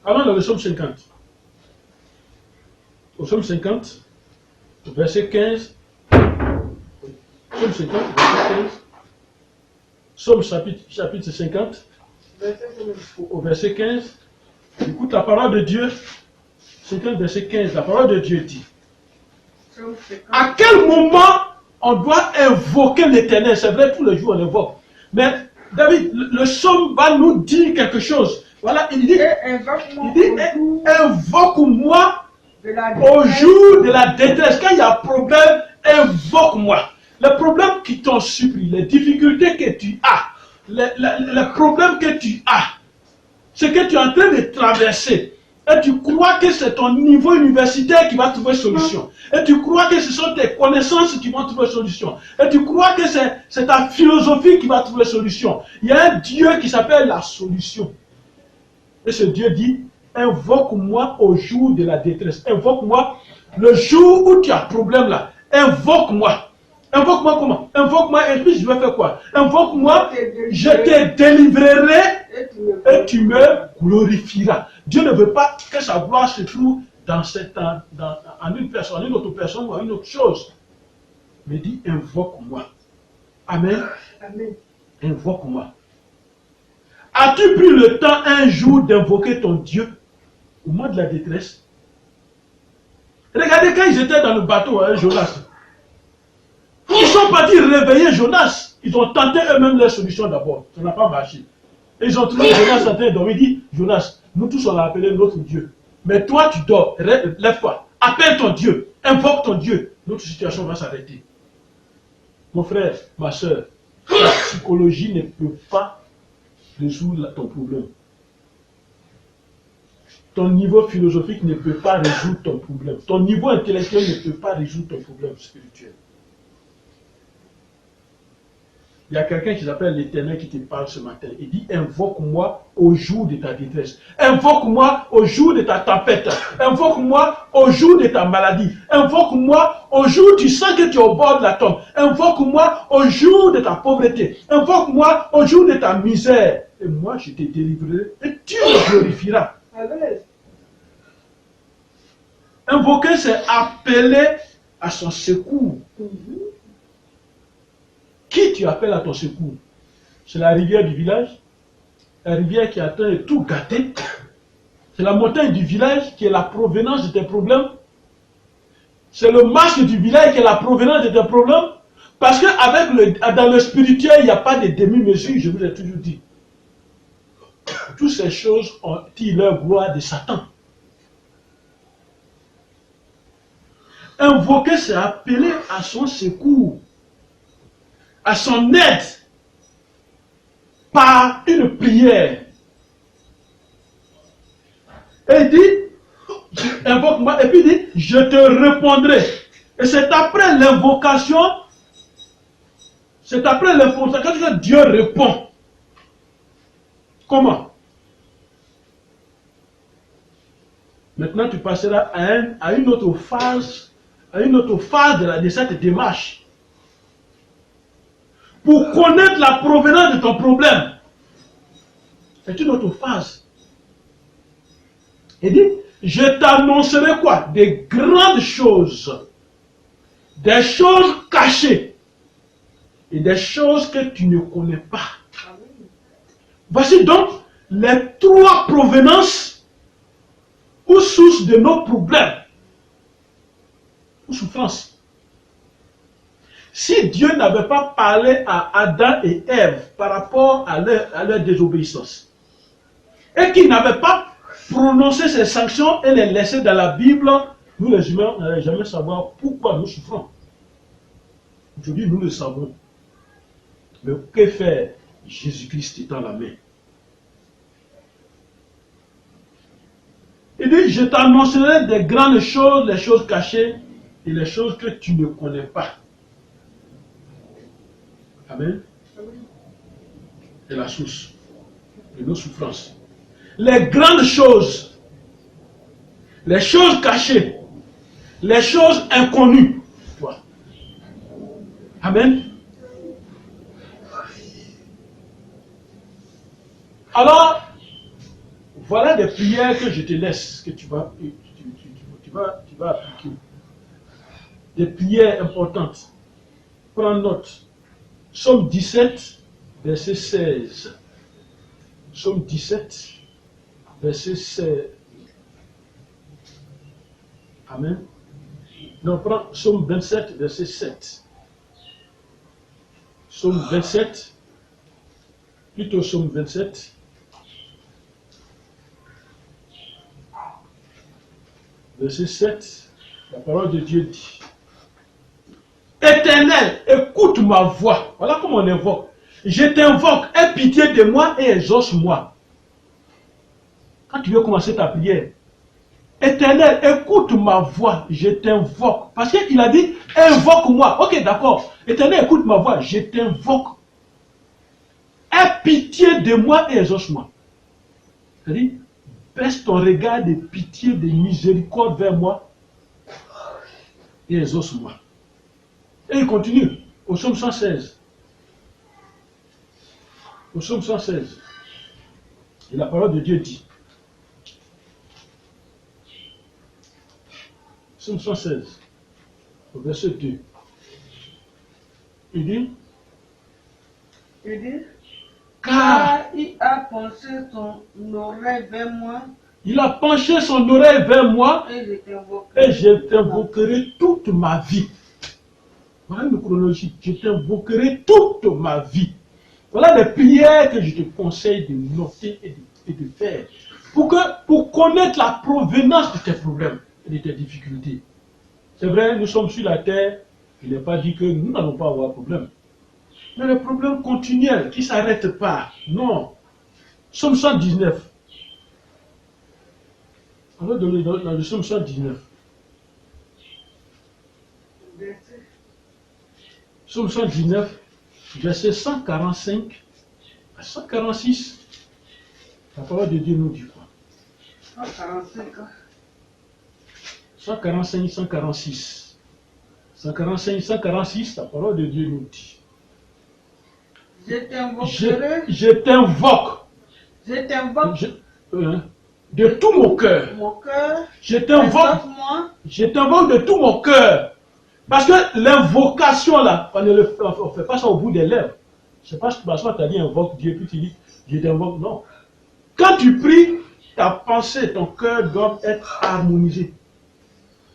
Allons dans le psaume 50. Au psaume 50, verset 15. Psaume 50, verset 15. Psaume chapitre 50, au verset 15. Écoute la parole de Dieu. 50, verset 15. La parole de Dieu dit. À quel moment on doit invoquer l'Éternel? C'est vrai, tous les jours on l'invoque. Mais David, le psaume va nous dire quelque chose. Voilà, il dit, invoque-moi au jour de la détresse. Quand il y a un problème, invoque-moi. Les problèmes qui t'ont surpris, les difficultés que tu as, les problèmes que tu as, ce que tu es en train de traverser, Et tu crois que c'est ton niveau universitaire qui va trouver solution. Et tu crois que ce sont tes connaissances qui vont trouver solution. Et tu crois que c'est ta philosophie qui va trouver solution. Il y a un Dieu qui s'appelle la solution. Et ce Dieu dit, invoque-moi au jour de la détresse. Invoque-moi le jour où tu as problème là. Invoque-moi. Invoque-moi comment? Invoque-moi et puis je vais faire quoi? Invoque-moi, je te délivrerai et tu me glorifieras. Dieu ne veut pas que sa gloire se trouve en une personne, en une autre personne ou en une autre chose. Mais dit, invoque-moi. Amen. Amen. Invoque-moi. As-tu pris le temps un jour d'invoquer ton Dieu au moment de la détresse? Regardez quand ils étaient dans le bateau, Jonas. Ils sont partis réveiller Jonas. Ils ont tenté eux-mêmes leur solution d'abord. Ça n'a pas marché. Et ils ont trouvé Jonas en train de dormir. Il dit, Jonas, nous tous on l'a appelé notre Dieu. Mais toi tu dors, lève-toi. Appelle ton Dieu. Invoque ton Dieu. Notre situation va s'arrêter. Mon frère, ma soeur, la psychologie ne peut pas résoudre ton problème. Ton niveau philosophique ne peut pas résoudre ton problème. Ton niveau intellectuel ne peut pas résoudre ton problème spirituel. Il y a quelqu'un qui s'appelle l'Éternel qui te parle ce matin. Il dit, invoque-moi au jour de ta détresse. Invoque-moi au jour de ta tempête. Invoque-moi au jour de ta maladie. Invoque-moi au jour où tu sens que tu es au bord de la tombe. Invoque-moi au jour de ta pauvreté. Invoque-moi au jour de ta misère. Et moi, je te délivrerai et tu me glorifieras. Invoquer, c'est appeler à son secours. Qui tu appelles à ton secours? C'est la rivière du village, la rivière qui est en train de tout gâter. C'est la montagne du village qui est la provenance de tes problèmes. C'est le masque du village qui est la provenance de tes problèmes. Parce que dans le spirituel, il n'y a pas de demi-mesure, je vous ai toujours dit. Toutes ces choses ont tiré leur gloire de Satan. Invoquer, c'est appeler à son secours, à son aide, par une prière. Et il dit, invoque-moi, et puis il dit, je te répondrai. Et c'est après l'invocation que Dieu répond. Comment? Maintenant, tu passeras à une autre phase, de cette démarche. Pour connaître la provenance de ton problème. C'est une autre phase. Il dit, je t'annoncerai quoi? Des grandes choses. Des choses cachées. Et des choses que tu ne connais pas. Voici donc les trois provenances ou sources de nos problèmes ou souffrances. Si Dieu n'avait pas parlé à Adam et Ève par rapport à leur désobéissance, et qu'il n'avait pas prononcé ces sanctions et les laissé dans la Bible, nous les humains n'allons jamais savoir pourquoi nous souffrons. Aujourd'hui, nous le savons. Mais que faire? Jésus-Christ étant la main. Il dit, je t'annoncerai des grandes choses, les choses cachées et les choses que tu ne connais pas. Amen. Et la source de nos souffrances. Les grandes choses, les choses cachées, les choses inconnues. Amen. Alors, voilà des prières que je te laisse, que tu vas appliquer. Des prières importantes. Prends note. Psaume 17, verset 16. Psaume 17, verset 16. Amen. Non, prends Psaume 27, verset 7. Psaume 27, plutôt Psaume 27. Verset 7, la parole de Dieu dit, Éternel, écoute ma voix. Voilà comment on invoque. Je t'invoque, aie pitié de moi et exauce-moi. Quand tu veux commencer ta prière, Éternel, écoute ma voix, je t'invoque. Parce qu'il a dit, invoque-moi. Ok, d'accord. Éternel, écoute ma voix, je t'invoque. Aie pitié de moi et exauce-moi. C'est-à-dire, baisse ton regard de pitié, de miséricorde vers moi et exauce-moi. Et il continue, au psaume 116. Au psaume 116. Et la parole de Dieu dit, psaume 116, au verset 2, il dit, car il a penché son oreille vers moi, il a penché son oreille vers moi et je t'invoquerai toute ma vie. Voilà une chronologie. Je t'invoquerai toute ma vie. Voilà des prières que je te conseille de noter et de faire pour connaître la provenance de tes problèmes et de tes difficultés. C'est vrai, nous sommes sur la terre. Il n'est pas dit que nous n'allons pas avoir de problème. Mais le problème continuel qui ne s'arrête pas. Non. Psaume 119. On va donner dans le psaume 119. Psaume 119, verset 145 à 146. La parole de Dieu nous dit quoi? 145, 146. 145, 146, la parole de Dieu nous dit. Je t'invoquerai. Je t'invoque. De tout mon cœur. Je t'invoque de tout mon cœur. Parce que l'invocation là, on ne fait pas ça au bout des lèvres. Je ne sais pas si tu as dit invoque Dieu, puis tu dis je t'invoque. Non. Quand tu pries, ta pensée, ton cœur doivent être harmonisés.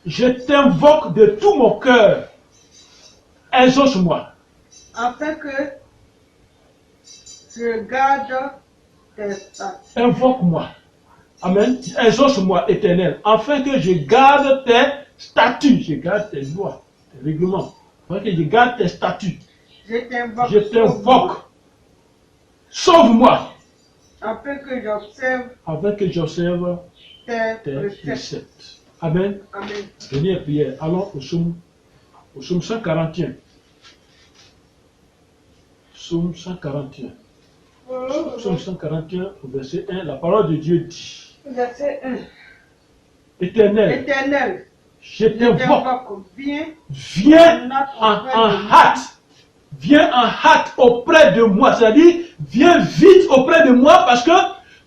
Je t'invoque de tout mon cœur. Exauce-moi. Afin que je garde tes statuts. Invoque-moi. Amen. Exauce-moi, Éternel, afin que je garde tes statuts, je garde tes lois, tes règlements, afin que je garde tes statuts. Je t'invoque. Sauve-moi. Afin que j'observe tes préceptes. Amen. Dernière prière. Allons au psaume 141. Psaume 141. Psaume 141, au verset 1, la parole de Dieu dit. Verset 1. Éternel, je t'invoque. Viens en hâte. Viens en hâte auprès de moi. C'est-à-dire, viens vite auprès de moi parce que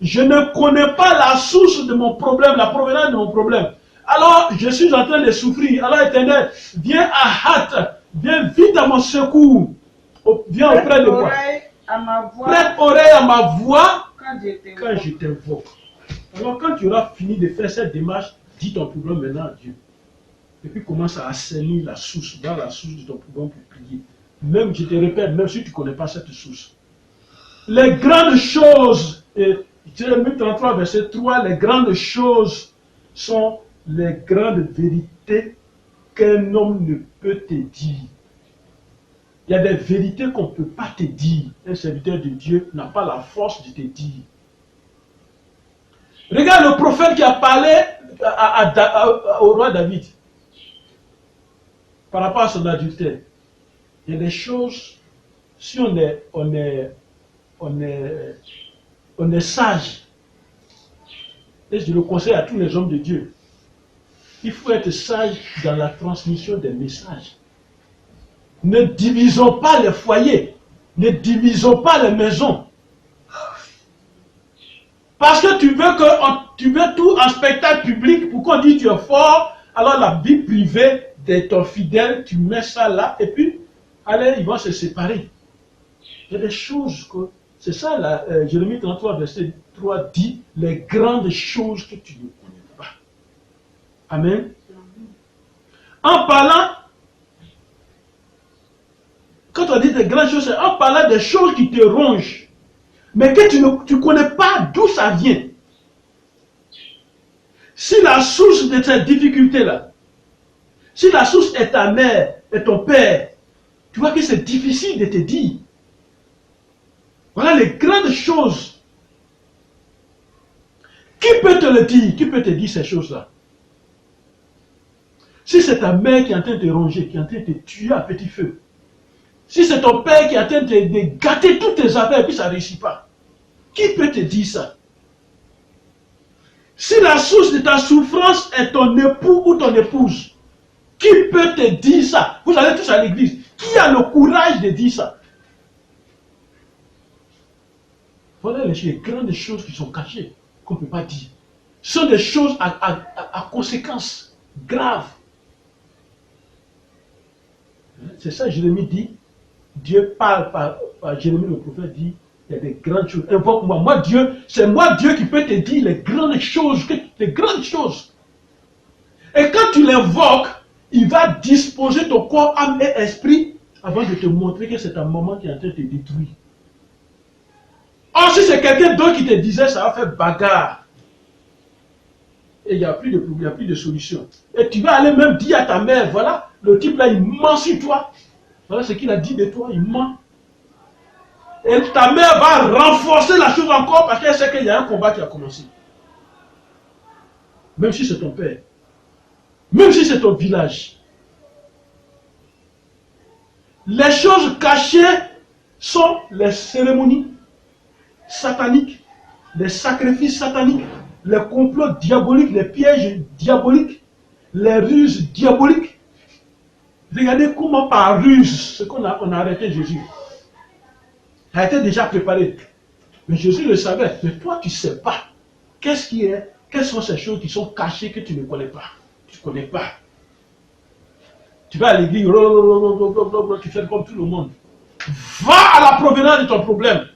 je ne connais pas la source de mon problème, la provenance de mon problème. Alors, je suis en train de souffrir. Alors, Éternel, viens en hâte. Viens vite à mon secours. Viens auprès de moi. Prête oreille à ma voix quand je t'invoque. Alors, quand tu auras fini de faire cette démarche, dis ton problème maintenant à Dieu. Et puis commence à assainir la source, dans la source de ton problème pour prier. Même, je te répète, même si tu ne connais pas cette source. Les grandes choses, Jérémie 33, verset 3, les grandes choses sont les grandes vérités qu'un homme ne peut te dire. Il y a des vérités qu'on ne peut pas te dire. Un serviteur de Dieu n'a pas la force de te dire. Regarde le prophète qui a parlé au roi David par rapport à son adultère. Il y a des choses, si on est sage, et je le conseille à tous les hommes de Dieu, il faut être sage dans la transmission des messages. Ne divisons pas les foyers, ne divisons pas les maisons. Parce que tu veux tout en spectacle public pour qu'on dise tu es fort, alors la vie privée de ton fidèle, tu mets ça là, et puis, allez, ils vont se séparer. Il y a des choses que, c'est ça, là, Jérémie 33, verset 3 dit, les grandes choses que tu ne connais pas. Amen. En parlant, quand on dit des grandes choses, c'est en parlant des choses qui te rongent, mais que tu ne connais pas d'où ça vient. Si la source de cette difficulté-là, si la source est ta mère et ton père, tu vois que c'est difficile de te dire. Voilà les grandes choses. Qui peut te le dire? Qui peut te dire ces choses-là? Si c'est ta mère qui est en train de te ronger, qui est en train de te tuer à petit feu, si c'est ton père qui est en train de gâter toutes tes affaires et puis ça ne réussit pas, qui peut te dire ça? Si la source de ta souffrance est ton époux ou ton épouse, qui peut te dire ça? Vous allez tous à l'église. Qui a le courage de dire ça? Voilà les grandes choses qui sont cachées, qu'on ne peut pas dire. Ce sont des choses à conséquences graves. C'est ça que Jérémie dit. Dieu parle par Jérémie le prophète, dit, il y a des grandes choses. Invoque-moi. Moi, Dieu, c'est moi Dieu qui peut te dire les grandes choses, les grandes choses. Et quand tu l'invoques, il va disposer ton corps, âme et esprit avant de te montrer que c'est ta maman qui est en train de te détruire. Or, si c'est quelqu'un d'autre qui te disait, ça va faire bagarre. Et il n'y a plus de problème, il n'y a plus de solution. Et tu vas aller même dire à ta mère, voilà, le type là, il ment sur toi. Voilà ce qu'il a dit de toi, il ment. Et ta mère va renforcer la chose encore parce qu'elle sait qu'il y a un combat qui a commencé. Même si c'est ton père. Même si c'est ton village. Les choses cachées sont les cérémonies sataniques, les sacrifices sataniques, les complots diaboliques, les pièges diaboliques, les ruses diaboliques. Regardez comment par ruse, ce qu'on a arrêté Jésus. Ça a été déjà préparé. Mais Jésus le savait. Mais toi, tu ne sais pas. Qu'est-ce qui est? Quelles sont ces choses qui sont cachées que tu ne connais pas? Tu ne connais pas. Tu vas à l'église, tu fais comme tout le monde. Va à la provenance de ton problème.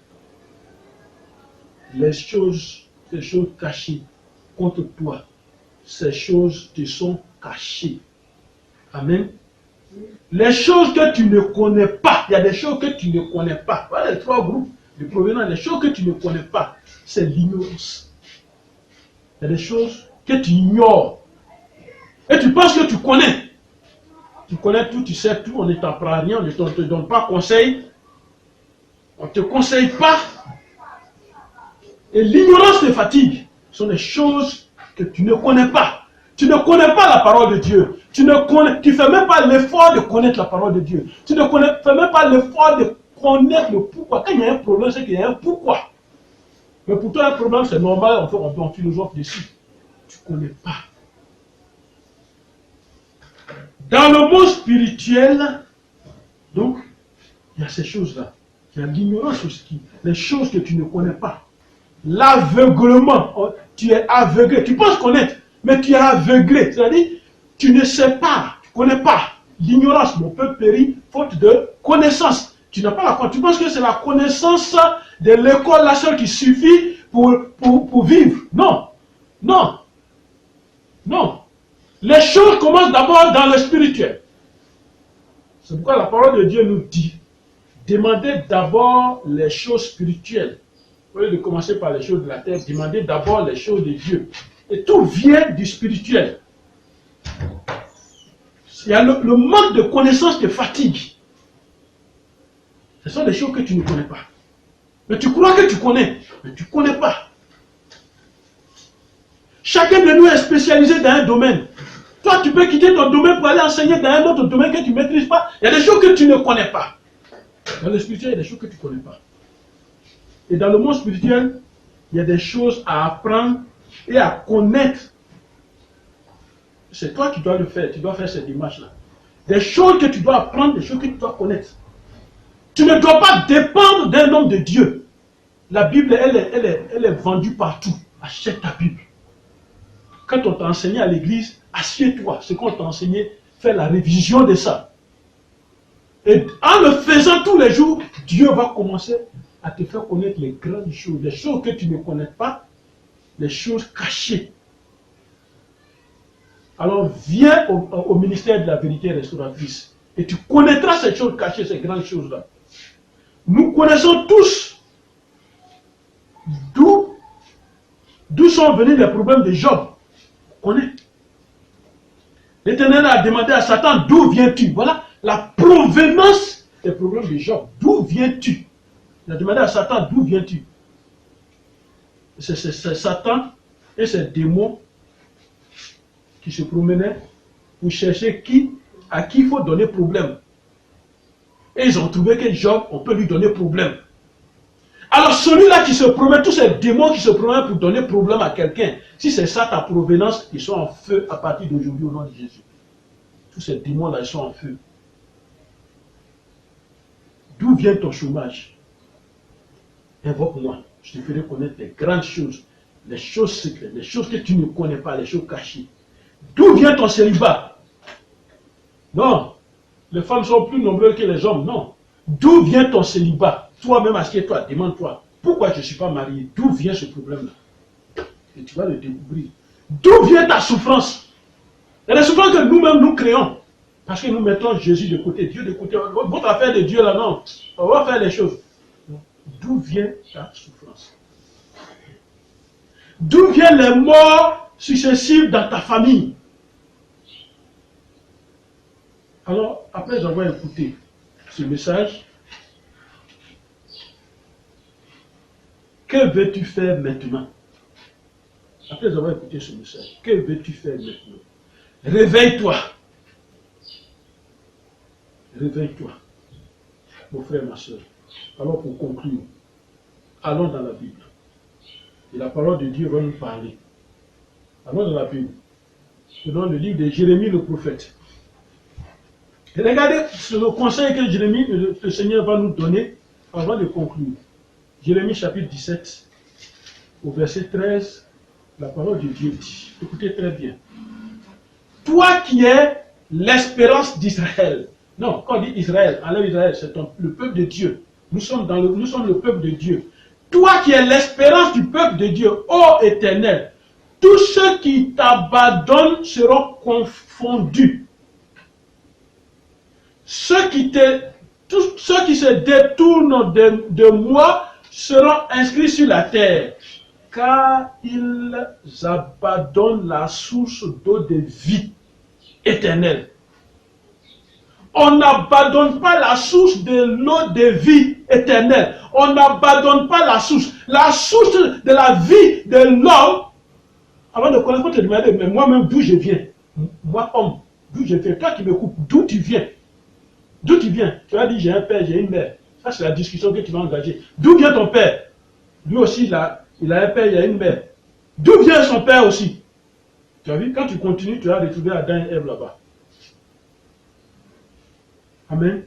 Les choses cachées contre toi, ces choses te sont cachées. Amen. Les choses que tu ne connais pas, il y a des choses que tu ne connais pas. Voilà les trois groupes de provenance. Les choses que tu ne connais pas, c'est l'ignorance. Il y a des choses que tu ignores. Et tu penses que tu connais. Tu connais tout, tu sais tout, on ne t'apprend rien, on ne te donne pas conseil. On ne te conseille pas. Et l'ignorance te fatigue. Ce sont des choses que tu ne connais pas. Tu ne connais pas la parole de Dieu. Tu ne fais même pas l'effort de connaître la parole de Dieu. Tu ne fais même pas l'effort de connaître le pourquoi. Quand il y a un problème, c'est qu'il y a un pourquoi. Mais pour toi, un problème, c'est normal, on philosophe dessus. Tu ne connais pas. Dans le monde spirituel, donc, il y a ces choses-là. Il y a l'ignorance aussi. Les choses que tu ne connais pas. L'aveuglement. Tu es aveuglé. Tu penses connaître, mais tu es aveuglé. C'est-à-dire, tu ne sais pas, tu ne connais pas. L'ignorance, mon peuple périt, faute de connaissance. Tu n'as pas la connaissance. Tu penses que c'est la connaissance de l'école, la seule qui suffit pour vivre. Non. Non. Non. Les choses commencent d'abord dans le spirituel. C'est pourquoi la parole de Dieu nous dit, demandez d'abord les choses spirituelles. Au lieu de commencer par les choses de la terre, demandez d'abord les choses de Dieu. Et tout vient du spirituel. Il y a le manque de connaissance te fatigue. Ce sont des choses que tu ne connais pas. Mais tu crois que tu connais, mais tu ne connais pas. Chacun de nous est spécialisé dans un domaine. Toi, tu peux quitter ton domaine pour aller enseigner dans un autre domaine que tu ne maîtrises pas. Il y a des choses que tu ne connais pas. Dans le spirituel, il y a des choses que tu ne connais pas. Et dans le monde spirituel, il y a des choses à apprendre et à connaître. C'est toi qui dois le faire. Tu dois faire cette démarche-là. Des choses que tu dois apprendre, des choses que tu dois connaître. Tu ne dois pas dépendre d'un homme de Dieu. La Bible, elle est vendue partout. Achète ta Bible. Quand on t'a enseigné à l'église, assieds-toi. Ce qu'on t'a enseigné, fais la révision de ça. Et en le faisant tous les jours, Dieu va commencer à te faire connaître les grandes choses. Les choses que tu ne connais pas, les choses cachées. Alors viens au ministère de la vérité restauratrice. Et tu connaîtras ces choses cachées, ces grandes choses-là. Nous connaissons tous d'où sont venus les problèmes de Job. On connaît. L'Éternel a demandé à Satan, d'où viens-tu? Voilà la provenance des problèmes de Job. D'où viens-tu? Il a demandé à Satan, d'où viens-tu? C'est Satan et ses démons qui se promenaient pour chercher à qui il faut donner problème. Et ils ont trouvé que Job, on peut lui donner problème. Alors celui-là qui se promet, tous ces démons qui se promettent pour donner problème à quelqu'un, si c'est ça ta provenance, ils sont en feu à partir d'aujourd'hui au nom de Jésus. Tous ces démons-là, ils sont en feu. D'où vient ton chômage? Invoque-moi. Je te ferai connaître les grandes choses, les choses secrètes, les choses que tu ne connais pas, les choses cachées. D'où vient ton célibat? Non. Les femmes sont plus nombreuses que les hommes. Non. D'où vient ton célibat? Toi-même, assieds-toi, demande-toi. Pourquoi je ne suis pas marié? D'où vient ce problème-là? Et tu vas le découvrir. D'où vient ta souffrance? Et les souffrances que nous-mêmes nous créons. Parce que nous mettons Jésus de côté, Dieu de côté. Votre affaire de Dieu là, non. On va faire les choses. D'où vient ta souffrance? D'où viennent les morts successives dans ta famille? Alors, après avoir écouté ce message, que veux-tu faire maintenant? Après avoir écouté ce message, que veux-tu faire maintenant? Réveille-toi. Réveille-toi. Mon frère, ma soeur. Alors pour conclure, allons dans la Bible. Et la parole de Dieu va nous parler. Allons dans la Bible. Prenons le livre de Jérémie le prophète. Et regardez le conseil que Jérémie, le Seigneur va nous donner avant de conclure. Jérémie chapitre 17, au verset 13, la parole de Dieu dit, écoutez très bien. Toi qui es l'espérance d'Israël. Non, quand on dit Israël, enlève Israël, c'est le peuple de Dieu. Nous sommes le peuple de Dieu. Toi qui es l'espérance du peuple de Dieu, ô Éternel, tous ceux qui t'abandonnent seront confondus. Ceux qui se détournent de moi seront inscrits sur la terre, car ils abandonnent la source d'eau de vie éternelle. On n'abandonne pas la source de l'eau de vie éternelle. On n'abandonne pas la source. La source de la vie de l'homme. Avant de connaître, te demander, mais moi-même, d'où je viens? Moi, homme, d'où je viens? Toi qui me coupes, d'où tu viens? D'où tu viens? Tu vas dire, j'ai un père, j'ai une mère. Ça, c'est la discussion que tu vas engager. D'où vient ton père? Lui aussi, il a un père, il a une mère. D'où vient son père aussi? Tu as vu, quand tu continues, tu vas retrouver Adam et Ève là-bas. Amen.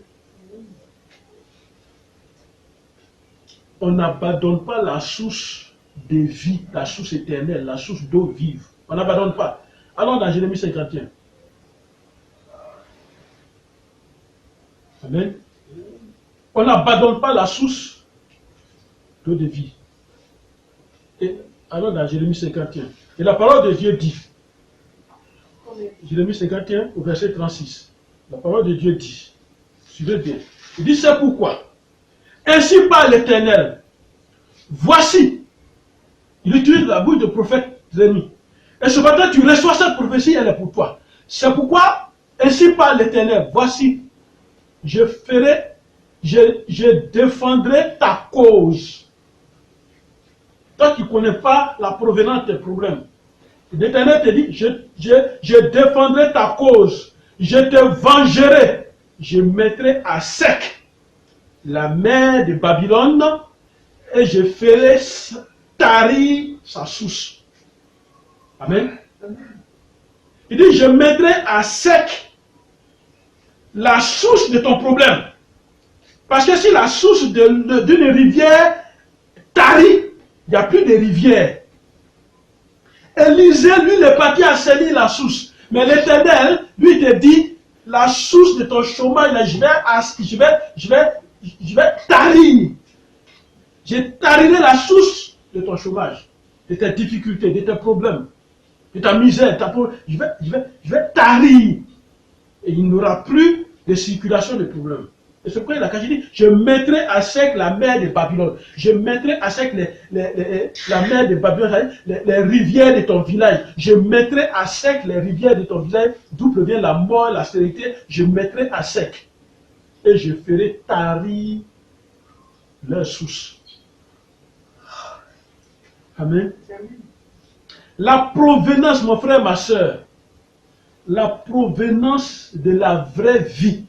On n'abandonne pas la source de vie, la source éternelle, la source d'eau vive. On n'abandonne pas. Allons dans Jérémie 51. Amen. On n'abandonne pas la source d'eau de vie. Et allons dans Jérémie 51. Et la parole de Dieu dit, Jérémie 51 au verset 36, la parole de Dieu dit, suivez bien, il dit c'est pourquoi, ainsi parle l'Éternel, voici, il utilise la bouche de prophète Jérémie, et ce matin tu reçois cette prophétie, elle est pour toi. C'est pourquoi, ainsi parle l'Éternel, voici, je défendrai ta cause. Toi qui ne connais pas la provenance des problèmes, l'Éternel te dit, je défendrai ta cause, je te vengerai, je mettrai à sec la mer de Babylone et je ferai tarir sa source. Amen. Il dit, je mettrai à sec la source de ton problème. Parce que si la source d'une rivière tarit, il n'y a plus de rivière. Élisée, lui, il est parti à salir la source. Mais l'Éternel, lui, te dit, la source de ton chômage, là, je vais tarir. Je tarirai la source de ton chômage, de tes difficultés, de tes problèmes, de ta misère. Je vais tarir. Et il n'y aura plus de circulation de problèmes. Et c'est pourquoi il a dit, je mettrai à sec la mer de Babylone. Je mettrai à sec la mer de Babylone, les rivières de ton village. Je mettrai à sec les rivières de ton village, d'où provient la mort, la stérilité. Je mettrai à sec. Et je ferai tarir leur source. Amen. La provenance, mon frère, ma soeur, la provenance de la vraie vie,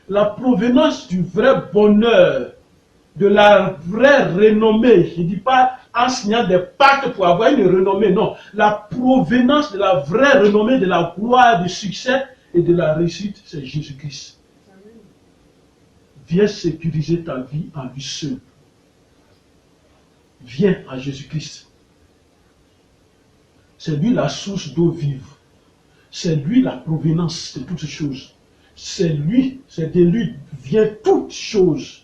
la provenance du vrai bonheur, de la vraie renommée. Je ne dis pas en signant des pactes pour avoir une renommée, non. La provenance de la vraie renommée, de la gloire, du succès et de la réussite, c'est Jésus-Christ. Viens sécuriser ta vie en lui seul. Viens à Jésus-Christ. C'est lui la source d'eau vive. C'est lui la provenance de toutes ces choses. C'est lui, c'est de lui vient toutes choses.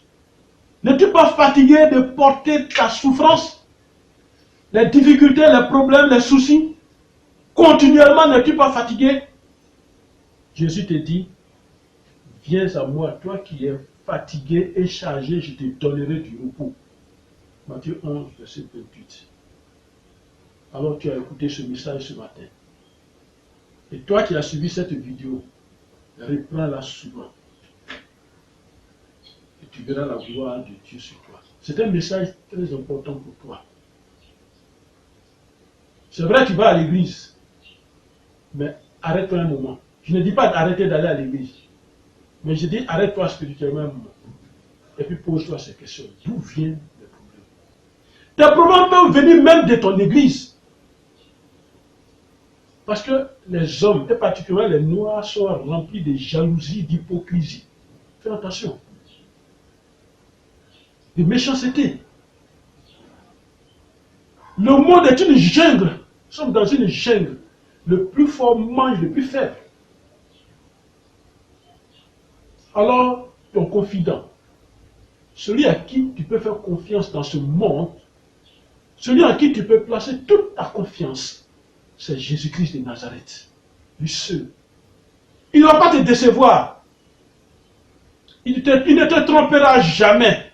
N'es-tu pas fatigué de porter ta souffrance, les difficultés, les problèmes, les soucis? Continuellement, n'es-tu pas fatigué? Jésus te dit, viens à moi, toi qui es fatigué et chargé, je te donnerai du repos. Matthieu 11, verset 28. Alors tu as écouté ce message ce matin. Et toi qui as suivi cette vidéo, reprends-la souvent. Et tu verras la gloire de Dieu sur toi. C'est un message très important pour toi. C'est vrai, tu vas à l'église. Mais arrête-toi un moment. Je ne dis pas d'arrêter d'aller à l'église. Mais je dis arrête-toi spirituellement un moment. Et puis pose-toi ces questions. D'où viennent les problèmes? Tes problèmes peuvent venir même de ton église. Parce que les hommes, et particulièrement les noirs, sont remplis de jalousie, d'hypocrisie. Fais attention. De méchanceté. Le monde est une jungle. Nous sommes dans une jungle. Le plus fort mange le plus faible. Alors, ton confident, celui à qui tu peux faire confiance dans ce monde, celui à qui tu peux placer toute ta confiance, c'est Jésus-Christ de Nazareth, lui seul. Il ne va pas te décevoir. Il ne te trompera jamais.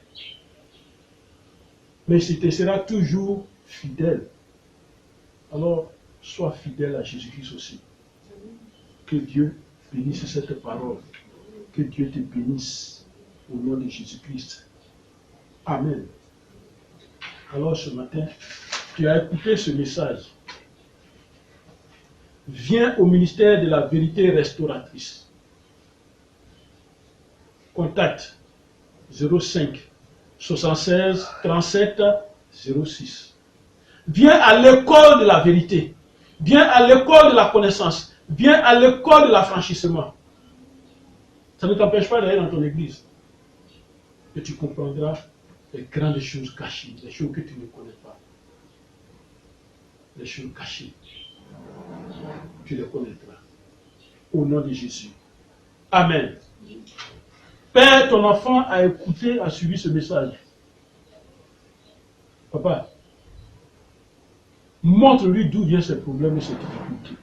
Mais il te sera toujours fidèle. Alors, sois fidèle à Jésus-Christ aussi. Que Dieu bénisse cette parole. Que Dieu te bénisse au nom de Jésus-Christ. Amen. Alors ce matin, tu as écouté ce message. Viens au ministère de la vérité restauratrice. Contact 05 76 37 06. Viens à l'école de la vérité. Viens à l'école de la connaissance. Viens à l'école de l'affranchissement. Ça ne t'empêche pas d'aller dans ton église. Et tu comprendras les grandes choses cachées, les choses que tu ne connais pas. Les choses cachées. Tu les connaîtras. Au nom de Jésus. Amen. Père, ton enfant a écouté, a suivi ce message. Papa, montre-lui d'où viennent ses problèmes et ses difficultés.